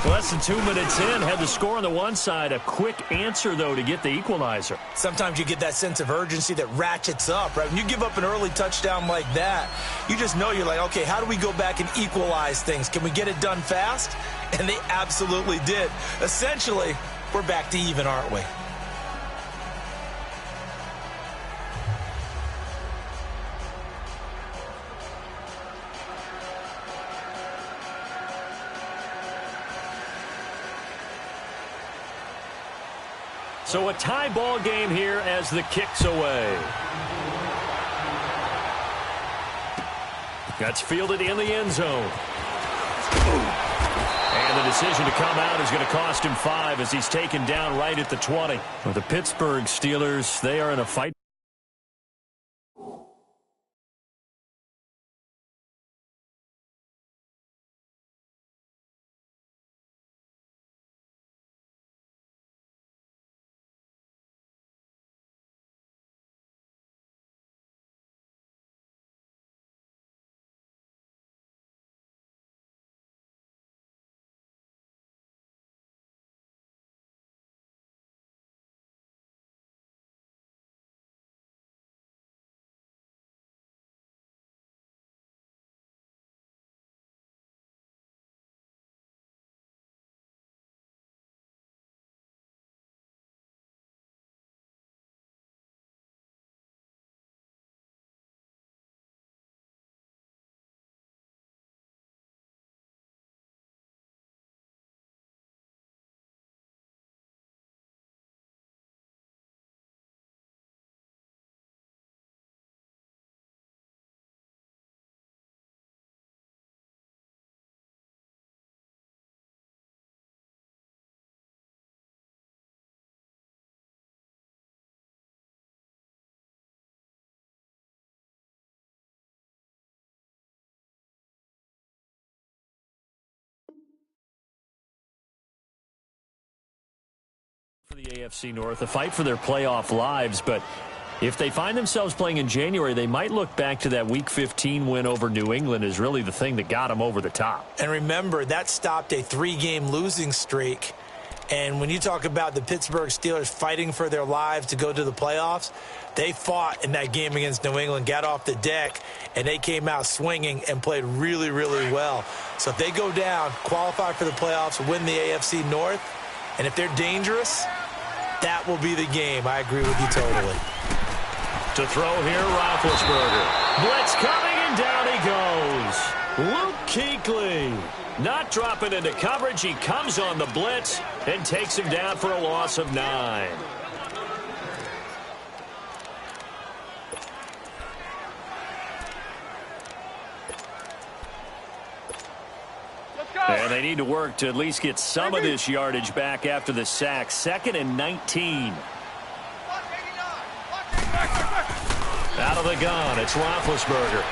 [SPEAKER 1] Less than 2 minutes in, had the score on the one side. A quick answer, though, to get the equalizer.
[SPEAKER 2] Sometimes you get that sense of urgency that ratchets up, right? When you give up an early touchdown like that, you just know you're like, okay, how do we go back and equalize things? Can we get it done fast? And they absolutely did. Essentially, we're back to even, aren't we?
[SPEAKER 1] So a tie ball game here as the kick's away. That's fielded in the end zone. And the decision to come out is going to cost him 5 as he's taken down right at the 20. Well, the Pittsburgh Steelers, they are in a fight. For the AFC North, a fight for their playoff lives, but if they find themselves playing in January, they might look back to that Week 15 win over New England as really the thing that got them over the top.
[SPEAKER 2] And remember, that stopped a 3-game losing streak. And when you talk about the Pittsburgh Steelers fighting for their lives to go to the playoffs, they fought in that game against New England, got off the deck, and they came out swinging and played really, really well. So if they go down, qualify for the playoffs, win the AFC North, and if they're dangerous, that will be the game. I agree with you totally.
[SPEAKER 1] To throw here, Roethlisberger. Blitz coming, and down he goes. Luke Kuechly not dropping into coverage. He comes on the blitz and takes him down for a loss of 9. And they need to work to at least get some of this yardage back after the sack. 2nd and 19. Out of the gun, it's Roethlisberger.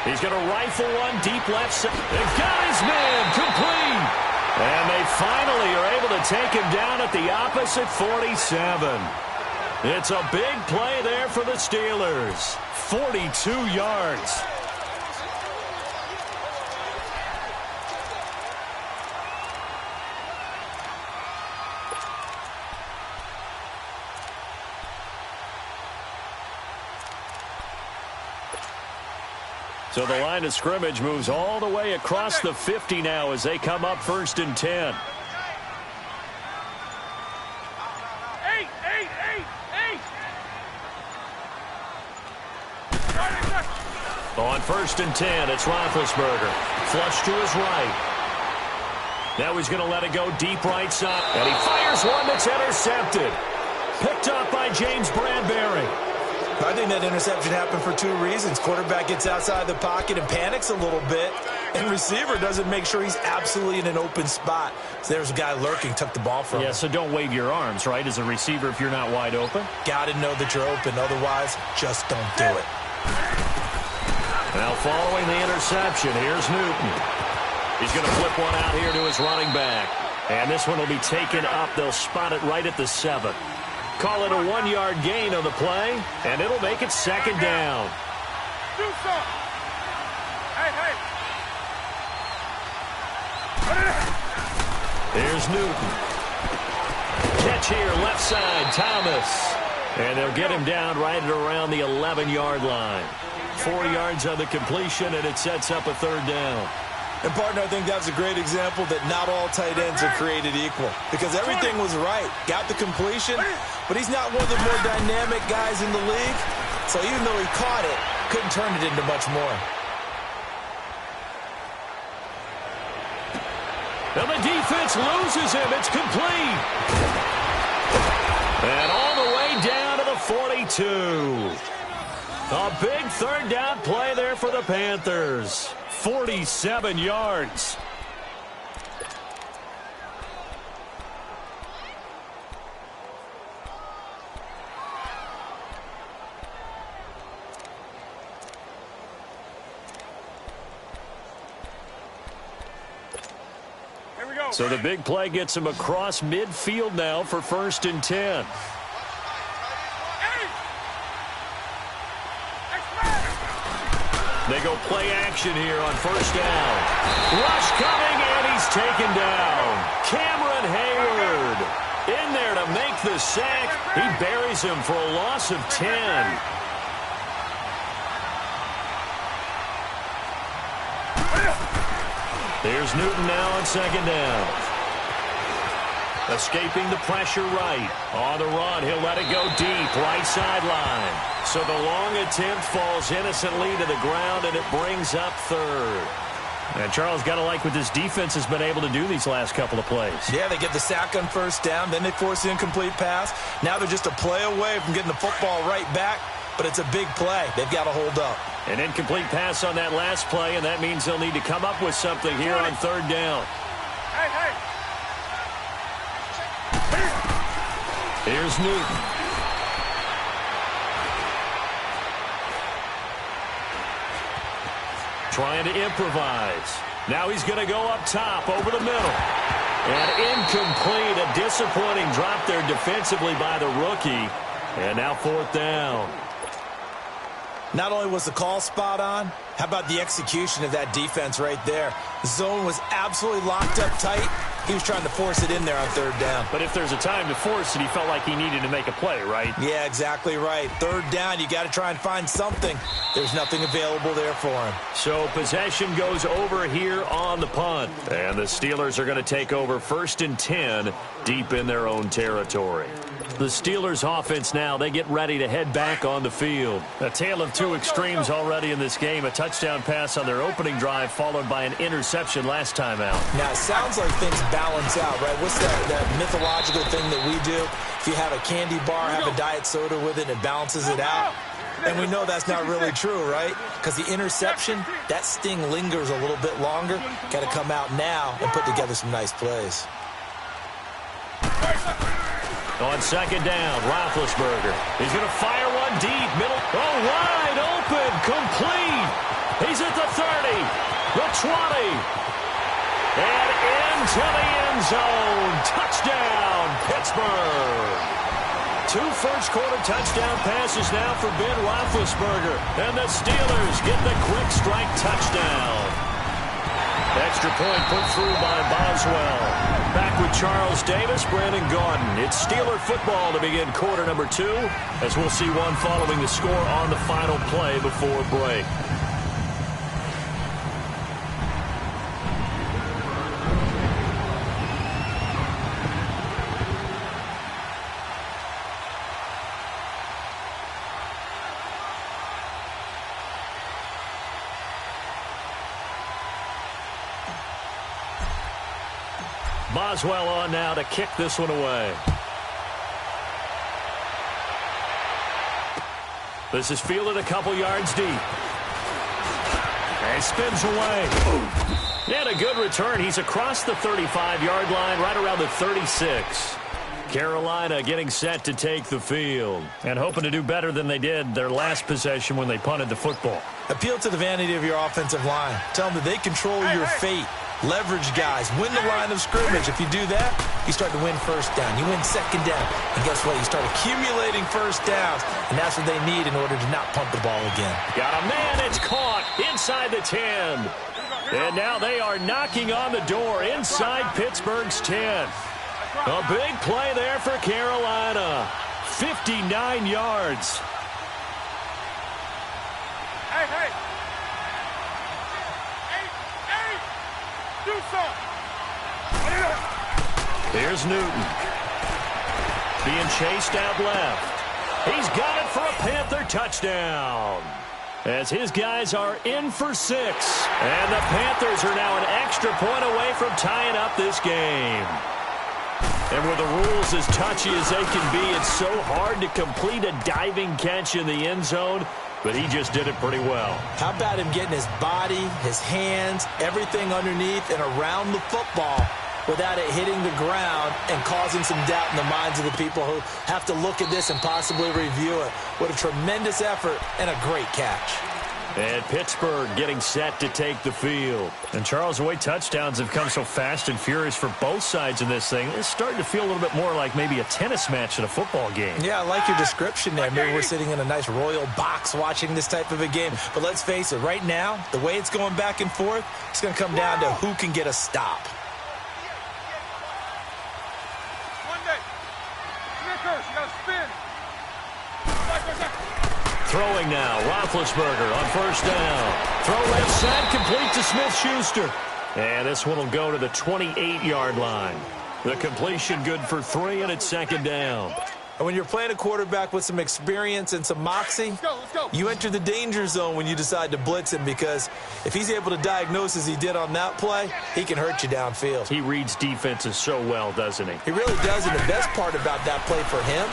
[SPEAKER 1] He's going to rifle one deep left side. They've got his man complete. And they finally are able to take him down at the opposite 47. It's a big play there for the Steelers. 42 yards. So the line of scrimmage moves all the way across the 50 now as they come up 1st and 10.
[SPEAKER 3] 8.
[SPEAKER 1] On 1st and 10, it's Roethlisberger. Flush to his right. Now he's going to let it go deep right side. And he fires one that's intercepted. Picked up by James Bradbury.
[SPEAKER 2] I think that interception happened for 2 reasons. Quarterback gets outside the pocket and panics a little bit, and receiver doesn't make sure he's absolutely in an open spot. So there's a guy lurking, took the ball from him.
[SPEAKER 1] Yeah, so don't wave your arms, right, as a receiver if you're not wide open.
[SPEAKER 2] Got to know that you're open. Otherwise, just don't do it.
[SPEAKER 1] Now following the interception, here's Newton. He's going to flip one out here to his running back. And this one will be taken up. They'll spot it right at the 7. Call it a 1-yard gain on the play, and it'll make it 2nd down.
[SPEAKER 3] Do something. Hey.
[SPEAKER 1] Here's Newton. Catch here, left side, Thomas. And they'll get him down right at around the 11-yard line. 4 yards on the completion, and it sets up a 3rd down.
[SPEAKER 2] And, partner, I think that's a great example that not all tight ends are created equal. Because everything was right. Got the completion, but he's not one of the more dynamic guys in the league. So even though he caught it, couldn't turn it into much more.
[SPEAKER 1] And the defense loses him. It's complete. And all the way down to the 42. A big third down play there for the Panthers. 47 yards. So the big play gets him across midfield now for 1st and 10. They go play action here on 1st down. Rush coming, and he's taken down. Cameron Hayward in there to make the sack. He buries him for a loss of 10. There's Newton now on 2nd down. Escaping the pressure right. On the run, he'll let it go deep, right sideline. So the long attempt falls innocently to the ground, and it brings up 3rd. And Charles, got to like what this defense has been able to do these last couple of plays. Yeah, they get the sack on 1st down, then they force the incomplete pass. Now they're just a play away from getting the football right back, but it's a big play. They've got to hold up. An incomplete pass on that last play, and that means they'll need to come up with something here on 3rd down. Here's Newton. Trying to improvise. Now he's going to go up top over the middle. And incomplete. A disappointing drop there defensively by the rookie. And now 4th down. Not only was the call spot on, how about the execution of that defense right there? The zone was absolutely locked up tight. He was trying to force it in there on 3rd down. But if there's a time to force it, he felt like he needed to make a play, right? Yeah, exactly right. 3rd down, you got to try and find something. There's nothing available there for him. So possession goes over here on the punt. And the Steelers are going to take over 1st and 10 deep in their own territory. The Steelers offense now, they get ready to head back on the field. A tale of two extremes already in this game. A touchdown pass on their opening drive followed by an interception last time out. Now, it sounds like things balance out, right? What's that mythological thing that we do? If you have a candy bar, have a diet soda with it, and it balances it out. And we know that's not really true, right? Because the interception, that sting lingers a little bit longer. Got to come out now and put together some nice plays. On 2nd down, Roethlisberger. He's going to fire one deep, middle. Oh, wide open, complete. He's at the 30, the 20, and into the end zone. Touchdown, Pittsburgh. 2 first-quarter touchdown passes now for Ben Roethlisberger. And the Steelers get the quick strike touchdown. Extra point put through by Boswell. Back with Charles Davis, Brandon Gaudin. It's Steeler football to begin quarter number 2, as we'll see one following the score on the final play before break. Boswell on now to kick this one away. This is fielded a couple yards deep. And spins away. And a good return. He's across the 35-yard line, right around the 36. Carolina getting set to take the field and hoping to do better than they did their last possession when they punted the football. Appeal to the vanity of your offensive line. Tell them that they control your fate. Leverage guys. Win the line of scrimmage. If you do that, you start to win 1st down. You win 2nd down. And guess what? You start accumulating 1st downs. And that's what they need in order to not punt the ball again. Got a man. It's caught inside the 10. And now they are knocking on the door inside Pittsburgh's 10. A big play there for Carolina. 59 yards.
[SPEAKER 3] Hey. Do something.
[SPEAKER 1] Here's Newton. Being chased out left. He's got it for a Panther touchdown. as his guys are in for 6. And the Panthers are now an extra point away from tying up this game. And with the rules as touchy as they can be, it's so hard to complete a diving catch in the end zone, but he just did it pretty well.
[SPEAKER 2] How about him getting his body, his hands, everything underneath and around the football without it hitting the ground and causing some doubt in the minds of the people who have to look at this and possibly review it. What a tremendous effort and a great catch.
[SPEAKER 1] And Pittsburgh getting set to take the field. And Charles, the way touchdowns have come so fast and furious for both sides in this thing, it's starting to feel a little bit more like maybe a tennis match in a football game.
[SPEAKER 2] Yeah, I like your description there. Maybe we're sitting in a nice royal box watching this type of a game. But let's face it, right now, the way it's going back and forth, it's going to come down to who can get a stop.
[SPEAKER 1] Throwing now, Roethlisberger on first down. Throw left side, complete to Smith-Schuster. And this one will go to the 28-yard line. The completion good for 3, and it's second down.
[SPEAKER 2] And when you're playing a quarterback with some experience and some moxie, you enter the danger zone when you decide to blitz him, because if he's able to diagnose as he did on that play, he can hurt you downfield.
[SPEAKER 1] He reads defenses so well, doesn't he?
[SPEAKER 2] He really does, and the best part about that play for him,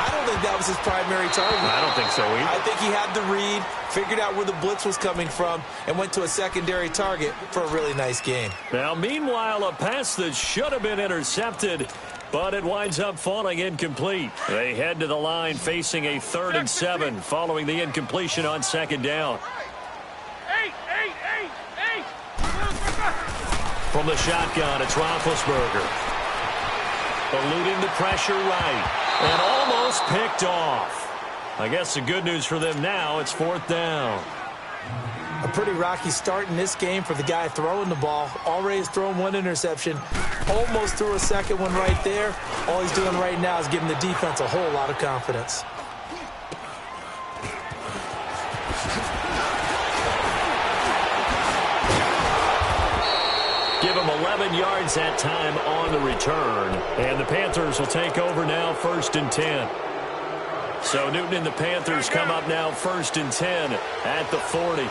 [SPEAKER 2] I don't think that was his primary target.
[SPEAKER 1] I don't think so either.
[SPEAKER 2] I think he had the read, figured out where the blitz was coming from, and went to a secondary target for a really nice game.
[SPEAKER 1] Now, meanwhile, a pass that should have been intercepted, but it winds up falling incomplete. They head to the line facing a 3rd and 7 following the incompletion on second down. From the shotgun, it's Roethlisberger. Eluding the pressure right. And almost picked off. I guess the good news for them now, it's 4th down.
[SPEAKER 2] A pretty rocky start in this game for the guy throwing the ball. Already has thrown 1 interception. Almost threw a second one right there. All he's doing right now is giving the defense a whole lot of confidence.
[SPEAKER 1] Give him 11 yards that time on the return. And the Panthers will take over now 1st and 10. So Newton and the Panthers come up now 1st and 10 at the 40.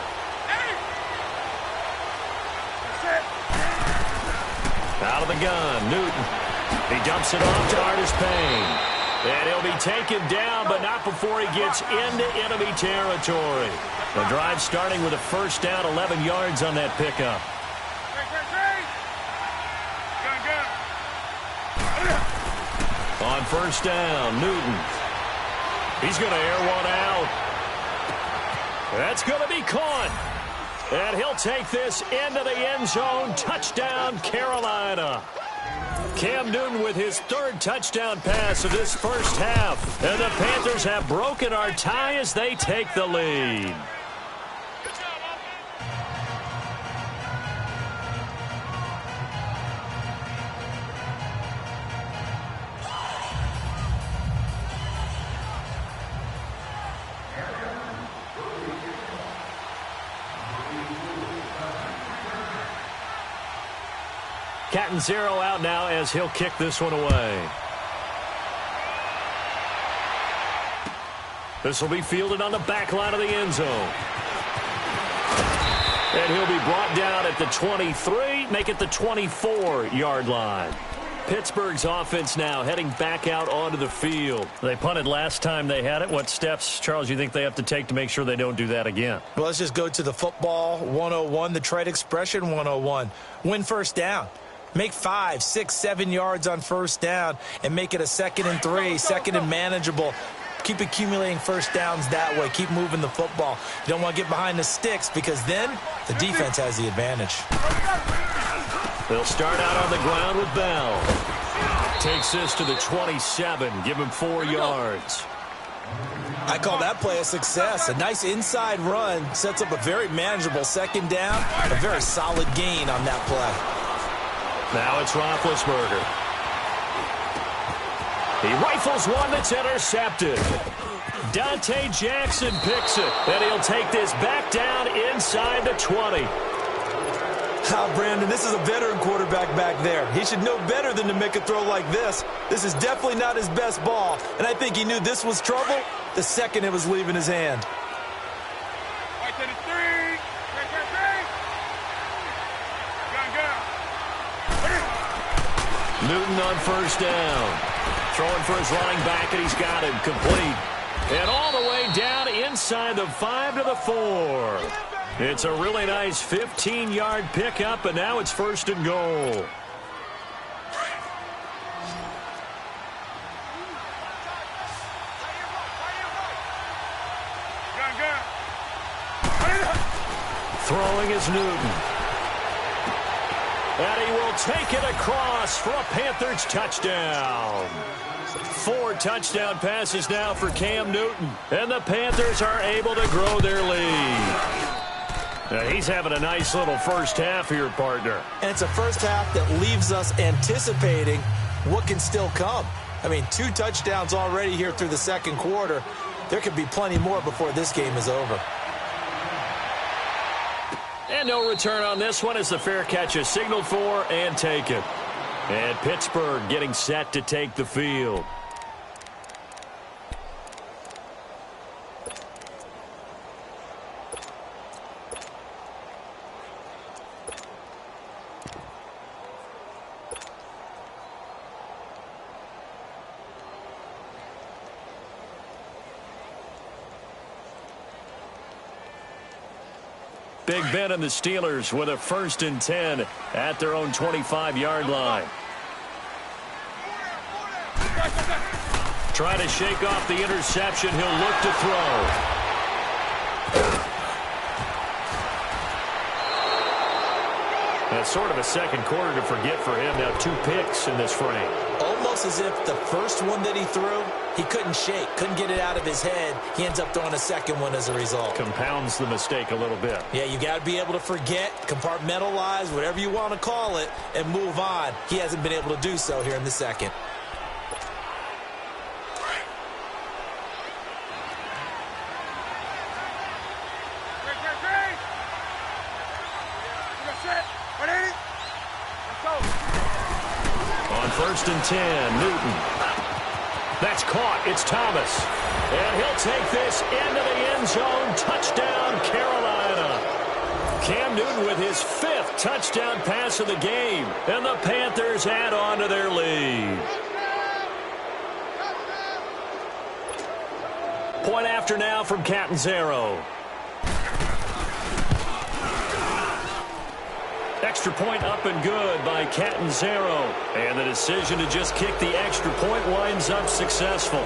[SPEAKER 1] Out of the gun, Newton. He dumps it off to Artis Payne. And he'll be taken down, but not before he gets into enemy territory. The drive starting with a first down, 11 yards on that pickup. On first down, Newton. He's going to air one out. That's going to be caught. And he'll take this into the end zone. Touchdown, Carolina. Cam Newton with his 3rd touchdown pass of this first half. And the Panthers have broken our tie as they take the lead. Catanzaro out now as he'll kick this one away. This will be fielded on the back line of the end zone. And he'll be brought down at the 23, make it the 24-yard line. Pittsburgh's offense now heading back out onto the field. They punted last time they had it. What steps, Charles, you think they have to take to make sure they don't do that again?
[SPEAKER 2] Well, let's just go to the football 101, the trade expression 101. Win first down. Make 5, 6, 7 yards on first down and make it a 2nd and 3, 2nd and manageable. Keep accumulating first downs that way. Keep moving the football. You don't want to get behind the sticks, because then the defense has the advantage.
[SPEAKER 1] They'll start out on the ground with Bell. Takes this to the 27. Give him 4 yards.
[SPEAKER 2] I call that play a success. A nice inside run sets up a very manageable 2nd down. A very solid gain on that play.
[SPEAKER 1] Now it's Roethlisberger. He rifles one that's intercepted. Dante Jackson picks it. And he'll take this back down inside the 20.
[SPEAKER 2] Brandon, this is a veteran quarterback back there. He should know better than to make a throw like this. This is definitely not his best ball. And I think he knew this was trouble the second it was leaving his hand.
[SPEAKER 3] Right to the three.
[SPEAKER 1] Newton on first down. Throwing for his running back, and he's got him complete. And all the way down inside the 5 to the 4. It's a really nice 15-yard pickup, and now it's first and goal. Throwing is Newton. And he will take it across for a Panthers touchdown. 4 touchdown passes now for Cam Newton. And the Panthers are able to grow their lead. Now he's having a nice little first half here, partner.
[SPEAKER 2] And it's a first half that leaves us anticipating what can still come. I mean, 2 touchdowns already here through the second quarter. There could be plenty more before this game is over.
[SPEAKER 1] And no return on this one as the fair catch is signaled for and taken. And Pittsburgh getting set to take the field. Big Ben and the Steelers with a 1st and 10 at their own 25-yard line. Try to shake off the interception. He'll look to throw. That's sort of a second quarter to forget for him. Now 2 picks in this frame.
[SPEAKER 2] Almost as if the first one that he threw, he couldn't shake, couldn't get it out of his head. He ends up throwing a second one as a result.
[SPEAKER 1] Compounds the mistake a little bit.
[SPEAKER 2] Yeah, you got to be able to forget, compartmentalize, whatever you want to call it, and move on. He hasn't been able to do so here in the second.
[SPEAKER 1] On 1st and 10, Newton. That's caught. It's Thomas. And he'll take this into the end zone. Touchdown, Carolina. Cam Newton with his 5th touchdown pass of the game. And the Panthers add on to their lead. Point after now from Catanzaro. Extra point up and good by Catanzaro. And the decision to just kick the extra point winds up successful.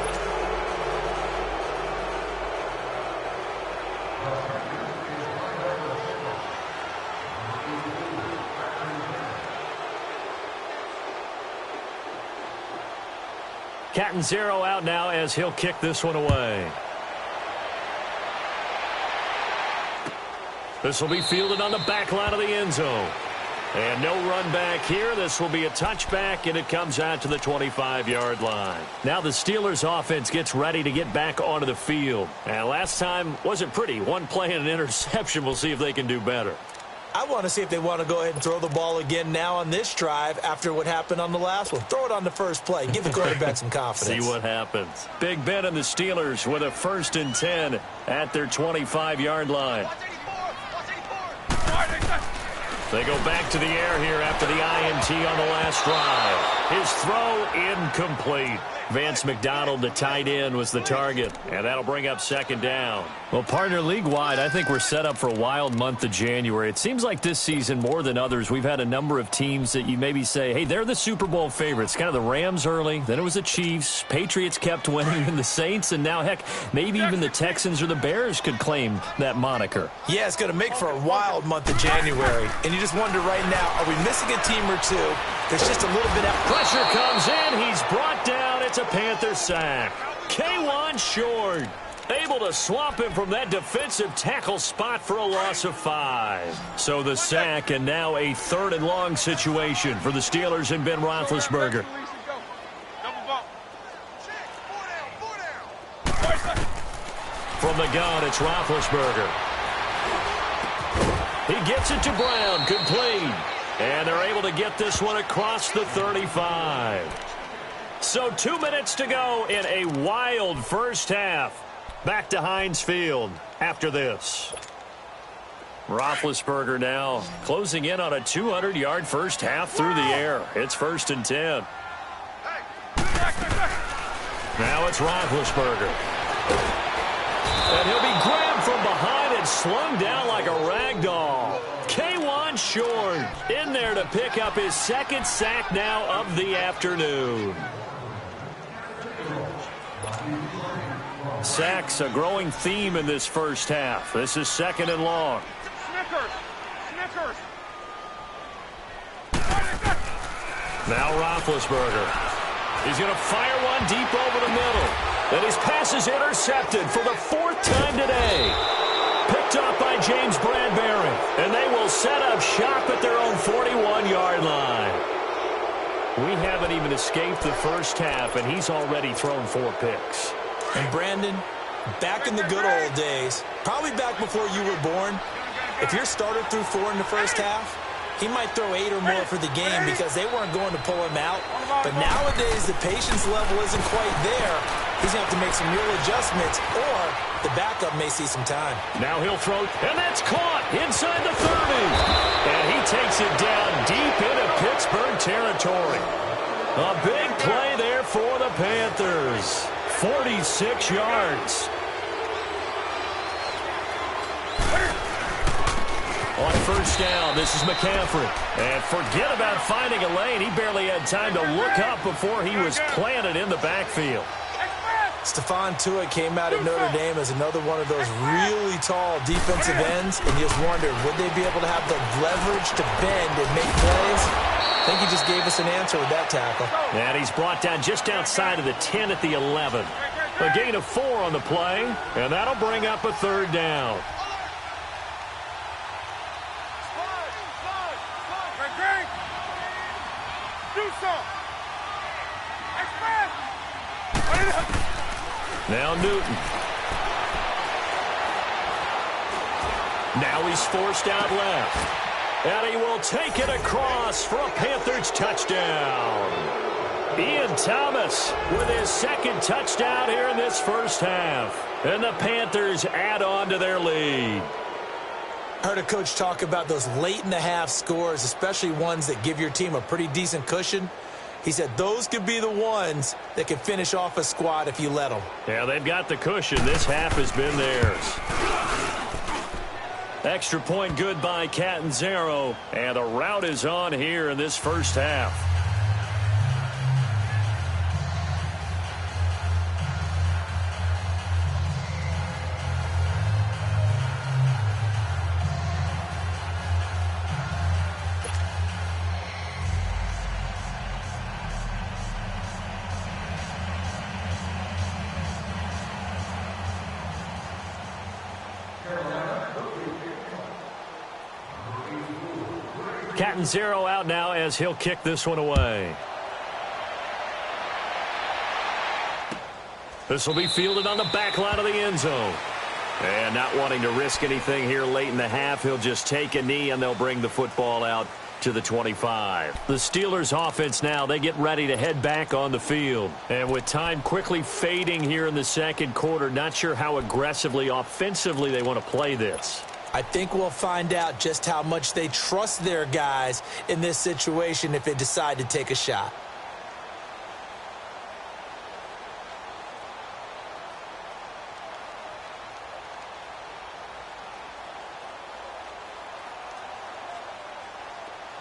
[SPEAKER 1] Catanzaro out now as he'll kick this one away. This will be fielded on the back line of the end zone. And no run back here. This will be a touchback, and it comes out to the 25-yard line. Now the Steelers offense gets ready to get back onto the field. And last time wasn't pretty. 1 play and an interception. We'll see if they can do better.
[SPEAKER 2] I want to see if they want to go ahead and throw the ball again now on this drive after what happened on the last one. Throw it on the first play. Give the quarterback some confidence.
[SPEAKER 1] See what happens. Big Ben and the Steelers with a 1st and 10 at their 25-yard line. They go back to the air here after the INT on the last drive. His throw incomplete. Vance McDonald, the tight end, was the target, and that'll bring up 2nd down. Well, partner, league-wide, I think we're set up for a wild month of January. It seems like this season, more than others, we've had a number of teams that you maybe say, hey, they're the Super Bowl favorites. Kind of the Rams early, then it was the Chiefs. Patriots kept winning, and the Saints, and now, heck, maybe even the Texans or the Bears could claim that moniker.
[SPEAKER 2] Yeah, it's going to make for a wild month of January. And you just wonder right now, are we missing a team or two? There's just a little bit of
[SPEAKER 1] pressure comes in. He's brought down. It's a Panther sack. K'Wan Short able to swamp him from that defensive tackle spot for a loss of 5. So the sack, and now a 3rd and long situation for the Steelers and Ben Roethlisberger. From the gun, it's Roethlisberger. He gets it to Brown, complete. And they're able to get this one across the 35. So 2 minutes to go in a wild first half. Back to Heinz Field after this. Roethlisberger now closing in on a 200-yard first half through the air. It's 1st and 10. Now it's Roethlisberger. And he'll be grabbed from behind and slung down like a rag doll. K1 Short in there to pick up his 2nd sack now of the afternoon. Sacks a growing theme in this first half. This is 2nd and long. Now Roethlisberger. He's going to fire one deep over the middle. And his pass is intercepted for the 4th time today. Picked off by James Bradbury. And they will set up shop at their own 41-yard line. We haven't even escaped the first half, and he's already thrown 4 picks.
[SPEAKER 2] And Brandon, back in the good old days, probably back before you were born, if your starter threw 4 in the first half, he might throw 8 or more for the game because they weren't going to pull him out. But nowadays, the patience level isn't quite there. He's going to have to make some real adjustments, or the backup may see some time.
[SPEAKER 1] Now he'll throw, and that's caught inside the 30. And he takes it down deep into Pittsburgh territory. A big play there for the Panthers. 46 yards. On first down, this is McCaffrey. And forget about finding a lane. He barely had time to look up before he was planted in the backfield.
[SPEAKER 2] Stephon Tuitt came out at Notre Dame as another one of those really tall defensive ends, and you just wondered, would they be able to have the leverage to bend and make plays? I think he just gave us an answer with that tackle.
[SPEAKER 1] And he's brought down just outside of the 10 at the 11. A gain of 4 on the play, and that'll bring up a 3rd down. Now Newton. Now he's forced out left. And he will take it across for a Panthers touchdown. Ian Thomas with his 2nd touchdown here in this first half. And the Panthers add on to their lead.
[SPEAKER 2] Heard a coach talk about those late-in-the-half scores, especially ones that give your team a pretty decent cushion. He said those could be the ones that can finish off a squad if you let them.
[SPEAKER 1] Yeah, they've got the cushion. This half has been theirs. Extra point good by Catanzaro. And the route is on here in this first half. Catanzaro out now as he'll kick this one away. This will be fielded on the back line of the end zone. And not wanting to risk anything here late in the half, he'll just take a knee and they'll bring the football out to the 25. The Steelers offense now, they get ready to head back on the field. And with time quickly fading here in the 2nd quarter, not sure how aggressively, offensively they want to play this.
[SPEAKER 2] I think we'll find out just how much they trust their guys in this situation if they decide to take a shot.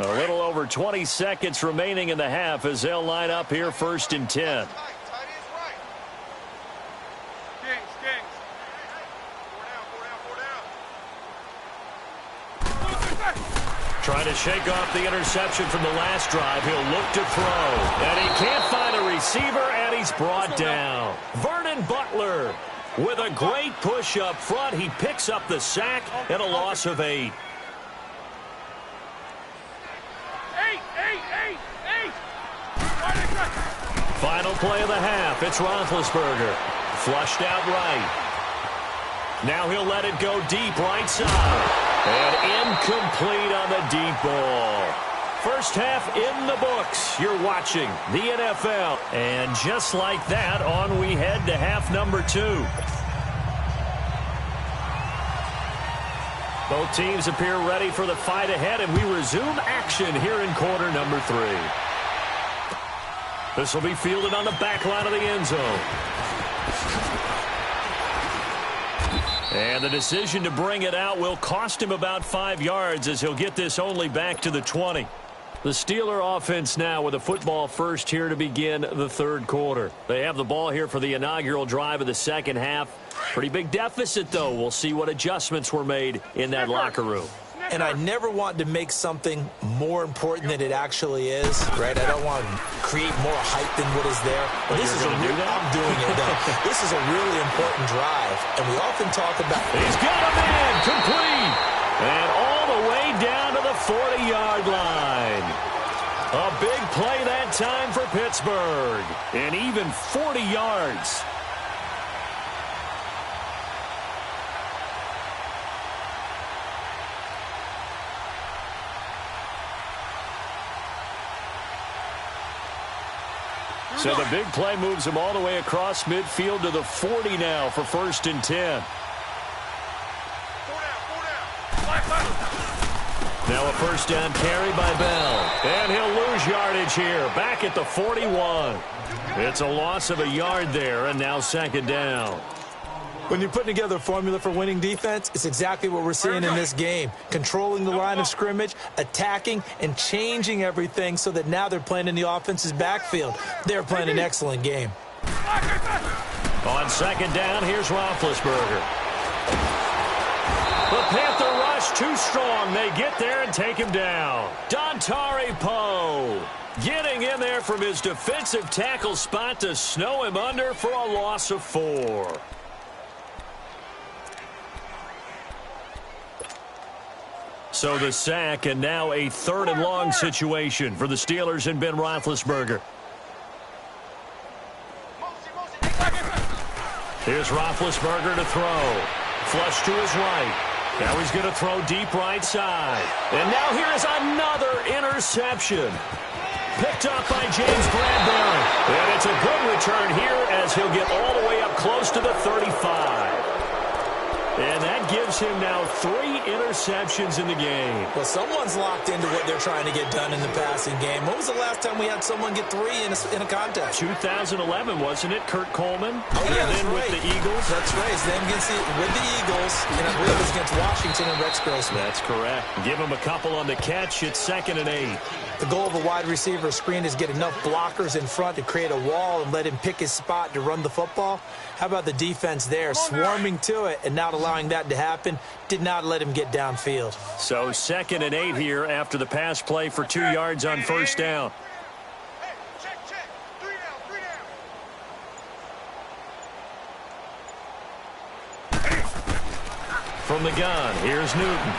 [SPEAKER 1] A little over 20 seconds remaining in the half as they'll line up here 1st and 10. Trying to shake off the interception from the last drive. He'll look to throw. And he can't find a receiver, and he's brought down. Vernon Butler with a great push up front. He picks up the sack and a loss of 8. Final play of the half. It's Roethlisberger. Flushed out right. Now he'll let it go deep right side. And incomplete on the deep ball. First half in the books. You're watching the NFL. And just like that, on we head to half number 2. Both teams appear ready for the fight ahead, and we resume action here in quarter number 3. This will be fielded on the back line of the end zone. And the decision to bring it out will cost him about 5 yards as he'll get this only back to the 20. The Steeler offense now with a football first here to begin the third quarter. They have the ball here for the inaugural drive of the second half. Pretty big deficit, though. We'll see what adjustments were made in that locker room.
[SPEAKER 2] And I never want to make something more important than it actually is, right? I don't want to create more hype than what is there. But this is I'm doing it, though. This is a really important drive, and we often talk about...
[SPEAKER 1] He's got a man complete, and all the way down to the 40-yard line. A big play that time for Pittsburgh, and even 40 yards. So the big play moves him all the way across midfield to the 40 now for 1st and 10. Now a first down carry by Bell. And he'll lose yardage here, back at the 41. It's a loss of a yard there, and now 2nd down.
[SPEAKER 2] When you're putting together a formula for winning defense, it's exactly what we're seeing in this game. Controlling the line of scrimmage, attacking, and changing everything so that now they're playing in the offense's backfield. They're playing an excellent game.
[SPEAKER 1] On 2nd down, here's Roethlisberger. The Panther rush too strong. They get there and take him down. Dontari Poe getting in there from his defensive tackle spot to snow him under for a loss of 4. So the sack, and now a 3rd and long situation for the Steelers and Ben Roethlisberger. Here's Roethlisberger to throw. Flush to his right. Now he's going to throw deep right side. And now here is another interception. Picked up by James Bradbury. And it's a good return here as he'll get all the way up close to the 35. And that gives him now 3 interceptions in the game.
[SPEAKER 2] Well, someone's locked into what they're trying to get done in the passing game. When was the last time we had someone get 3 in a contest?
[SPEAKER 1] 2011, wasn't it? Kurt Coleman?
[SPEAKER 2] Oh, yeah, that's right.
[SPEAKER 1] With the Eagles?
[SPEAKER 2] That's right. Then with the Eagles, and I believe it was against Washington and Rex Grossman.
[SPEAKER 1] That's correct. Give him a couple on the catch. It's 2nd and 8.
[SPEAKER 2] The goal of a wide receiver screen is get enough blockers in front to create a wall and let him pick his spot to run the football. How about the defense there, swarming to it and not allowing that to happen? Did not let him get downfield.
[SPEAKER 1] So 2nd and 8 here after the pass play for 2 yards on 1st down.
[SPEAKER 3] Check. 3 down.
[SPEAKER 1] From the gun, here's Newton.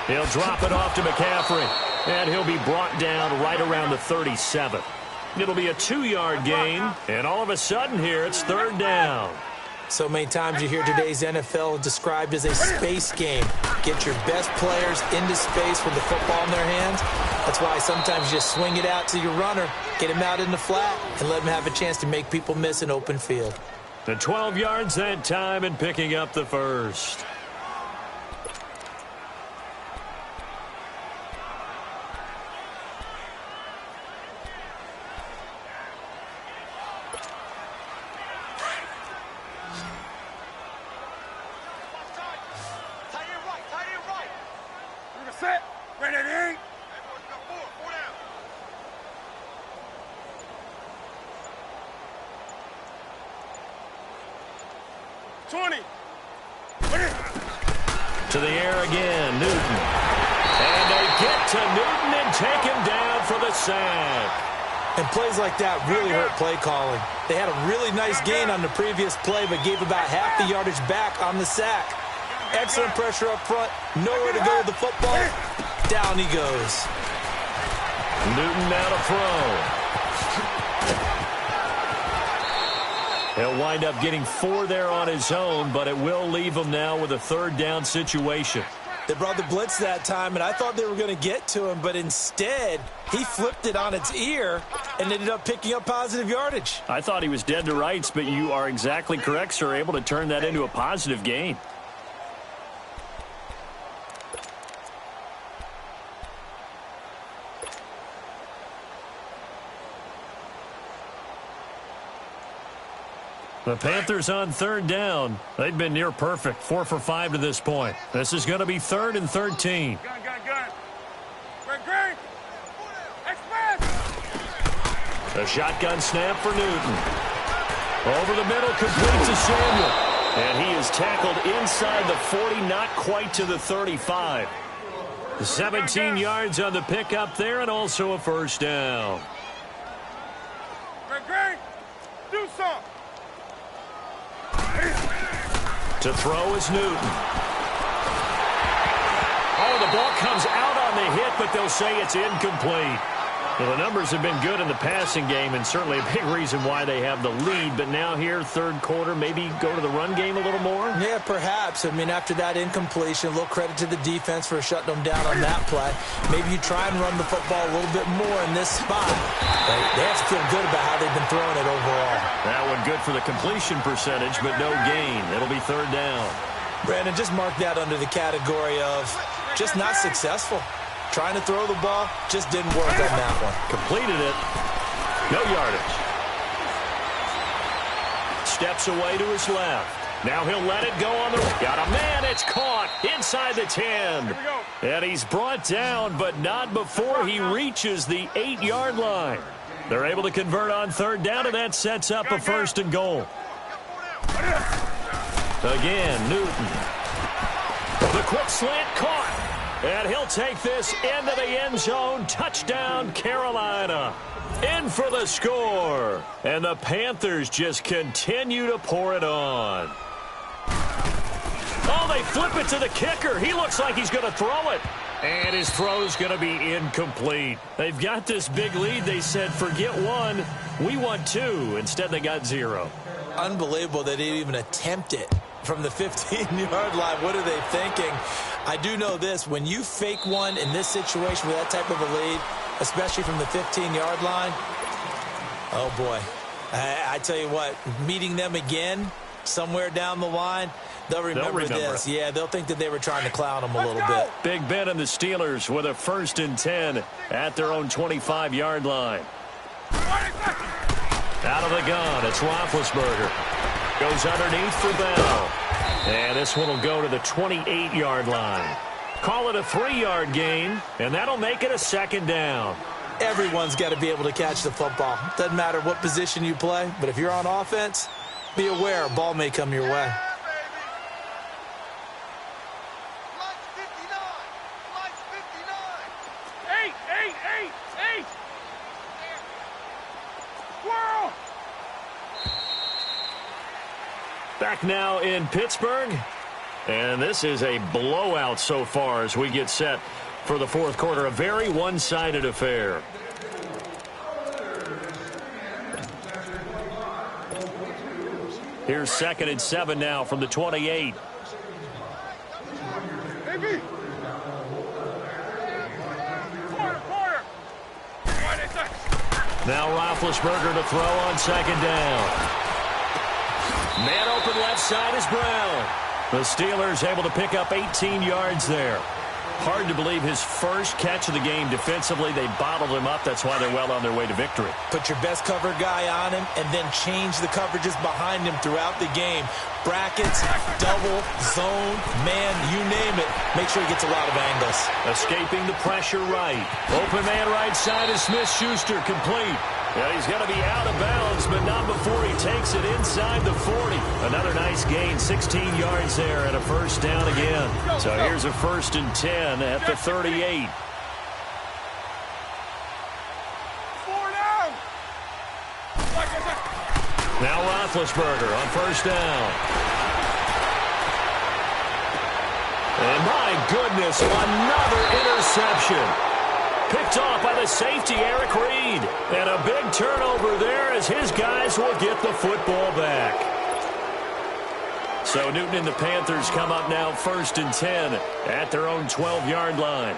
[SPEAKER 1] He'll drop it off to McCaffrey, and he'll be brought down right around the 37. It'll be a 2-yard gain, and all of a sudden here it's 3rd down.
[SPEAKER 2] So many times you hear today's NFL described as a space game. Get your best players into space with the football in their hands. That's why sometimes you just swing it out to your runner, get him out in the flat, and let him have a chance to make people miss an open field.
[SPEAKER 1] The 12 yards that time and picking up the 1st.
[SPEAKER 3] Set. Ready. 20.
[SPEAKER 1] To the air again, Newton. And they get to Newton and take him down for the sack.
[SPEAKER 2] And plays like that really hurt play calling. They had a really nice gain on the previous play, but gave about half the yardage back on the sack. Excellent pressure up front. Nowhere to go with the football. Down he goes.
[SPEAKER 1] Newton now to throw. He'll wind up getting 4 there on his own, but it will leave him now with a 3rd down situation.
[SPEAKER 2] They brought the blitz that time, and I thought they were going to get to him, but instead, he flipped it on its ear and ended up picking up positive yardage.
[SPEAKER 1] I thought he was dead to rights, but you are exactly correct, sir, able to turn that into a positive gain. The Panthers on third down. They've been near perfect, 4 for 5 to this point. This is going to be 3rd and 13.
[SPEAKER 3] Gun. Green. Express.
[SPEAKER 1] A shotgun snap for Newton. Over the middle, complete to Samuel. And he is tackled inside the 40, not quite to the 35. 17 yards on the pickup there, and also a first down.
[SPEAKER 3] Green. Do something.
[SPEAKER 1] To throw is Newton. Oh, the ball comes out on the hit, but they'll say it's incomplete. Well, the numbers have been good in the passing game, and certainly a big reason why they have the lead. But now here, third quarter, maybe go to the run game a little more?
[SPEAKER 2] Yeah, perhaps. I mean, after that incompletion, a little credit to the defense for shutting them down on that play. Maybe you try and run the football a little bit more in this spot. They have to feel good about how they've been throwing it overall.
[SPEAKER 1] That one good for the completion percentage, but no gain. It'll be third down.
[SPEAKER 2] Brandon, just mark that under the category of just not successful. Trying to throw the ball, just didn't work on that one.
[SPEAKER 1] Completed it. No yardage. Steps away to his left. Now he'll let it go on the... Got a man. It's caught inside the 10. And he's brought down, but not before he reaches the 8-yard line. They're able to convert on third down, and that sets up a 1st and goal. Again, Newton. The quick slant caught. And he'll take this into the end zone. Touchdown, Carolina. In for the score. And the Panthers just continue to pour it on. Oh, they flip it to the kicker. He looks like he's going to throw it. And his throw's going to be incomplete. They've got this big lead. They said, forget one. We want 2. Instead, they got 0.
[SPEAKER 2] Unbelievable that they even attempt it from the 15-yard line. What are they thinking? I do know this. When you fake one in this situation with that type of a lead, especially from the 15-yard line, oh, boy. I tell you what, meeting them again somewhere down the line, they'll remember this. Yeah, they'll think that they were trying to clown them a little bit.
[SPEAKER 1] Big Ben and the Steelers with a 1st and 10 at their own 25-yard line. Out of the gun, it's Roethlisberger. Goes underneath for Bell. And this one will go to the 28-yard line. Call it a 3-yard gain, and that'll make it a 2nd down.
[SPEAKER 2] Everyone's got to be able to catch the football. Doesn't matter what position you play, but if you're on offense, be aware a ball may come your way.
[SPEAKER 1] Back now in Pittsburgh, and this is a blowout so far as we get set for the fourth quarter. A very one-sided affair. Here's 2nd and 7 now from the 28. Now Roethlisberger to throw on 2nd down. Man open left side is Brown. The Steelers able to pick up 18 yards there. Hard to believe his first catch of the game defensively. They bottled him up. That's why they're well on their way to victory.
[SPEAKER 2] Put your best cover guy on him and then change the coverages behind him throughout the game. Brackets, double, zone, man, you name it. Make sure he gets a lot of angles.
[SPEAKER 1] Escaping the pressure right. Open man right side is Smith-Schuster, complete. Yeah, he's going to be out of bounds, but not before he takes it inside the 40. Another nice gain, 16 yards there, and a 1st down again. So here's a 1st and 10 at the 38. Now Roethlisberger on 1st down. And my goodness, another interception. Picked off by the safety, Eric Reed. And a big turnover there as his guys will get the football back. So Newton and the Panthers come up now 1st and 10 at their own 12-yard line.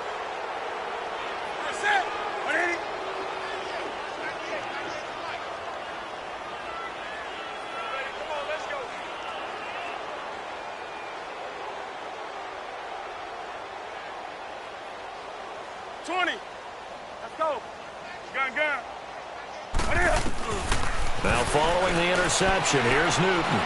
[SPEAKER 1] Now following the interception, here's Newton.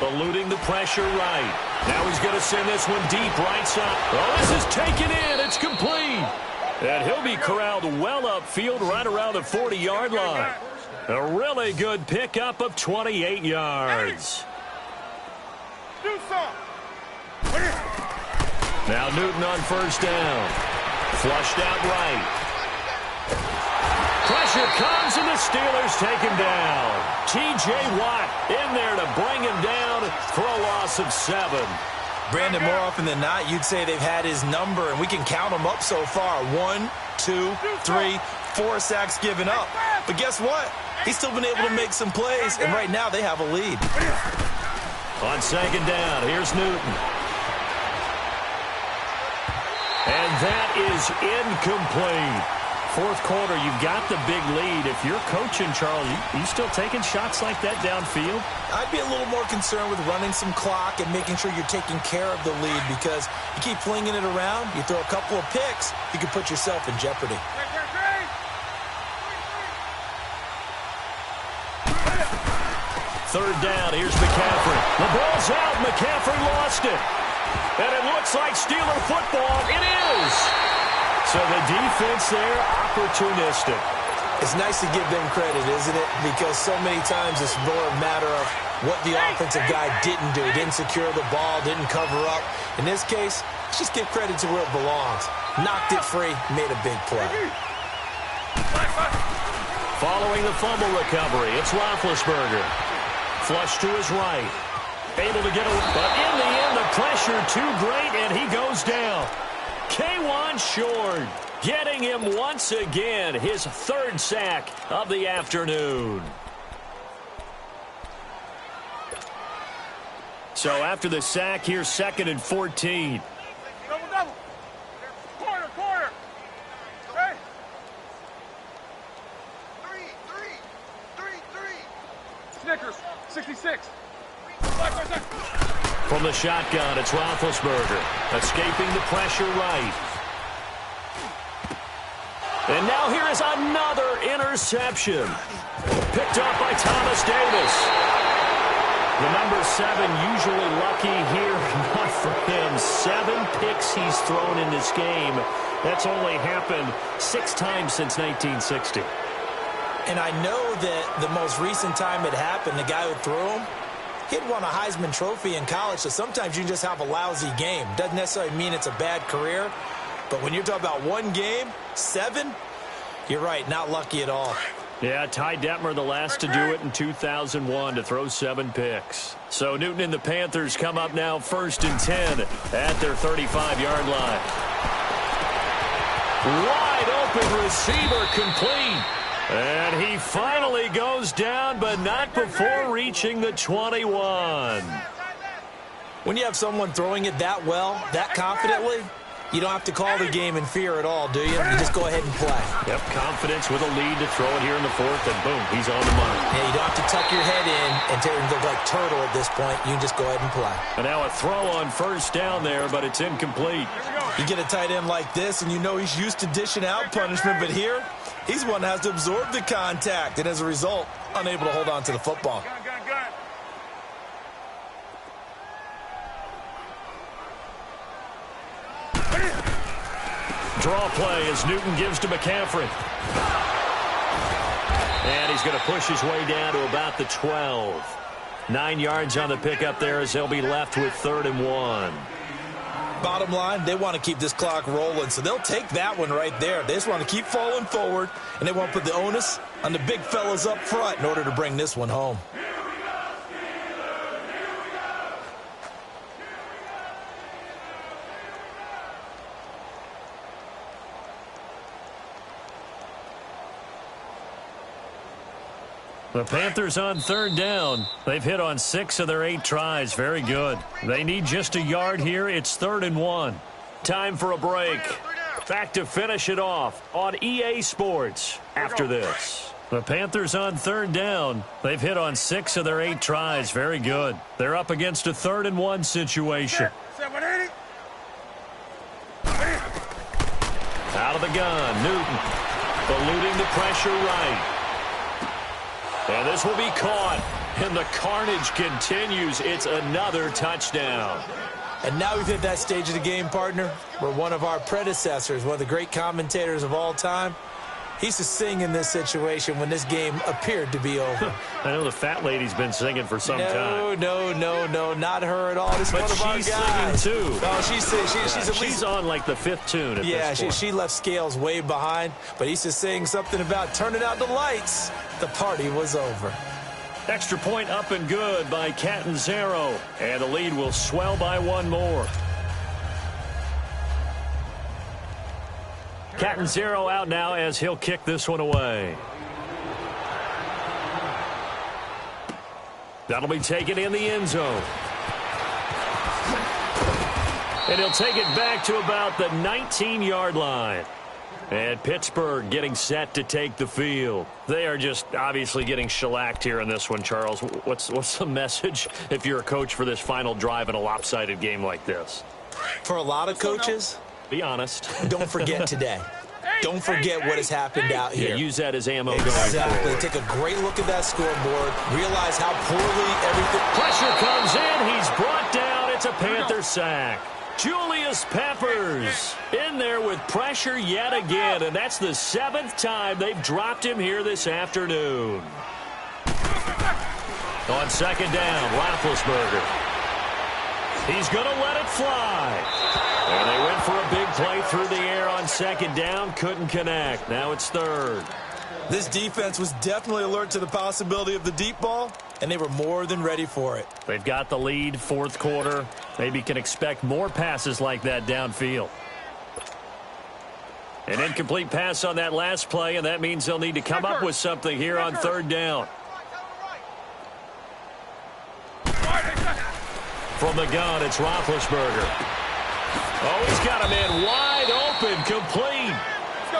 [SPEAKER 1] Eluding the pressure right. Now he's going to send this one deep right side. Oh, this is taken in. It's complete. And he'll be corralled well upfield right around the 40-yard line. A really good pickup of 28 yards. Now Newton on first down. Flushed out right. Pressure comes, and the Steelers take him down. T.J. Watt in there to bring him down for a loss of 7.
[SPEAKER 2] Brandon, more often than not, you'd say they've had his number, and we can count them up so far. 1, 2, 3, 4 sacks given up. But guess what? He's still been able to make some plays, and right now they have a lead.
[SPEAKER 1] On second down, here's Newton. And that is incomplete. Fourth quarter, you've got the big lead. If you're coaching, Charles, you still taking shots like that downfield?
[SPEAKER 2] I'd be a little more concerned with running some clock and making sure you're taking care of the lead, because you keep flinging it around, you throw a couple of picks, you can put yourself in jeopardy.
[SPEAKER 1] Third down, here's McCaffrey. The ball's out, McCaffrey lost it. And it looks like Steeler football. It is. So the defense there, opportunistic.
[SPEAKER 2] It's nice to give them credit, isn't it? Because so many times it's more a matter of what the offensive guy didn't do. Didn't secure the ball, didn't cover up. In this case, let's just give credit to where it belongs. Knocked it free, made a big play.
[SPEAKER 1] Following the fumble recovery, it's Roethlisberger. Flush to his right. Able to get away. But in the end, the pressure too great, and he goes down. K'Wan Short getting him once again, his third sack of the afternoon. So after the sack, here's 2nd and 14.
[SPEAKER 3] Double. Quarter. Hey. 3. Snickers, 66.
[SPEAKER 1] From the shotgun, it's Roethlisberger. Escaping the pressure right. And now here is another interception. Picked up by Thomas Davis. The number 7 usually lucky here. Not for him. 7 picks he's thrown in this game. That's only happened 6 times since 1960.
[SPEAKER 2] And I know that the most recent time it happened, the guy who threw him, he'd won a Heisman Trophy in college, so sometimes you just have a lousy game. Doesn't necessarily mean it's a bad career, but when you're talking about one game, 7, you're right, not lucky at all.
[SPEAKER 1] Yeah, Ty Detmer, the last to do it in 2001, to throw 7 picks. So Newton and the Panthers come up now 1st and 10 at their 35-yard line. Wide open receiver complete. And he finally goes down, but not before reaching the 21.
[SPEAKER 2] When you have someone throwing it that well, that confidently, you don't have to call the game in fear at all, do you? You just go ahead and play.
[SPEAKER 1] Yep, confidence with a lead to throw it here in the 4th, and boom, he's on the money.
[SPEAKER 2] Yeah, you don't have to tuck your head in and look like turtle at this point. You can just go ahead and play.
[SPEAKER 1] And now a throw on first down there, but it's incomplete.
[SPEAKER 2] You get a tight end like this, and you know he's used to dishing out punishment, but here, he's one that has to absorb the contact, and as a result, unable to hold on to the football.
[SPEAKER 3] Gun.
[SPEAKER 1] Draw play as Newton gives to McCaffrey. And he's going to push his way down to about the 12. 9 yards on the pickup there as they'll be left with 3rd and 1.
[SPEAKER 2] Bottom line, they want to keep this clock rolling, so they'll take that one right there. They just want to keep falling forward, and they want to put the onus on the big fellas up front in order to bring this one home.
[SPEAKER 1] The Panthers on 3rd down. They've hit on 6 of their 8 tries. Very good. They need just a yard here. It's 3rd and 1. Time for a break. Back to finish it off on EA Sports after this. The Panthers on 3rd down. They've hit on 6 of their 8 tries. Very good. They're up against a 3rd and 1 situation. Out of the gun, Newton eluding the pressure right. And this will be caught. And the carnage continues. It's another touchdown.
[SPEAKER 2] And now we've hit that stage of the game, partner, where one of our predecessors, one of the great commentators of all time, he used to sing in this situation when this game appeared to be over.
[SPEAKER 1] I know the fat lady's been singing for some time.
[SPEAKER 2] No, not her at all. This is one of our guys.
[SPEAKER 1] She's singing too.
[SPEAKER 2] Oh, she's
[SPEAKER 1] on like the 5th tune at this point.
[SPEAKER 2] She left Scales way behind, but he used to sing something about turning out the lights. The party was over.
[SPEAKER 1] Extra point up and good by Catanzaro. And the lead will swell by one more. Catanzaro out now as he'll kick this one away. That'll be taken in the end zone. And he'll take it back to about the 19-yard line. And Pittsburgh getting set to take the field. They are just obviously getting shellacked here in this one, Charles. What's the message if you're a coach for this final drive in a lopsided game like this?
[SPEAKER 2] For a lot of coaches,
[SPEAKER 1] be honest.
[SPEAKER 2] Don't forget today. Don't forget what has happened out here.
[SPEAKER 1] Yeah, use that as ammo going
[SPEAKER 2] Exactly.
[SPEAKER 1] forward.
[SPEAKER 2] Take a great look at that scoreboard. Realize how poorly everything...
[SPEAKER 1] Pressure comes in. He's brought down. It's a Panther sack. Julius Peppers in there with pressure yet again, and that's the 7th time they've dropped him here this afternoon. On second down, Roethlisberger. He's going to let it fly. And they went for a big play through the air on second down. Couldn't connect. Now it's third.
[SPEAKER 2] This defense was definitely alert to the possibility of the deep ball, and they were more than ready for it.
[SPEAKER 1] They've got the lead, 4th quarter. Maybe can expect more passes like that downfield. An incomplete pass on that last play, and that means they'll need to come up with something here on third down. From the gun, it's Roethlisberger. Oh, he's got him in wide open, complete.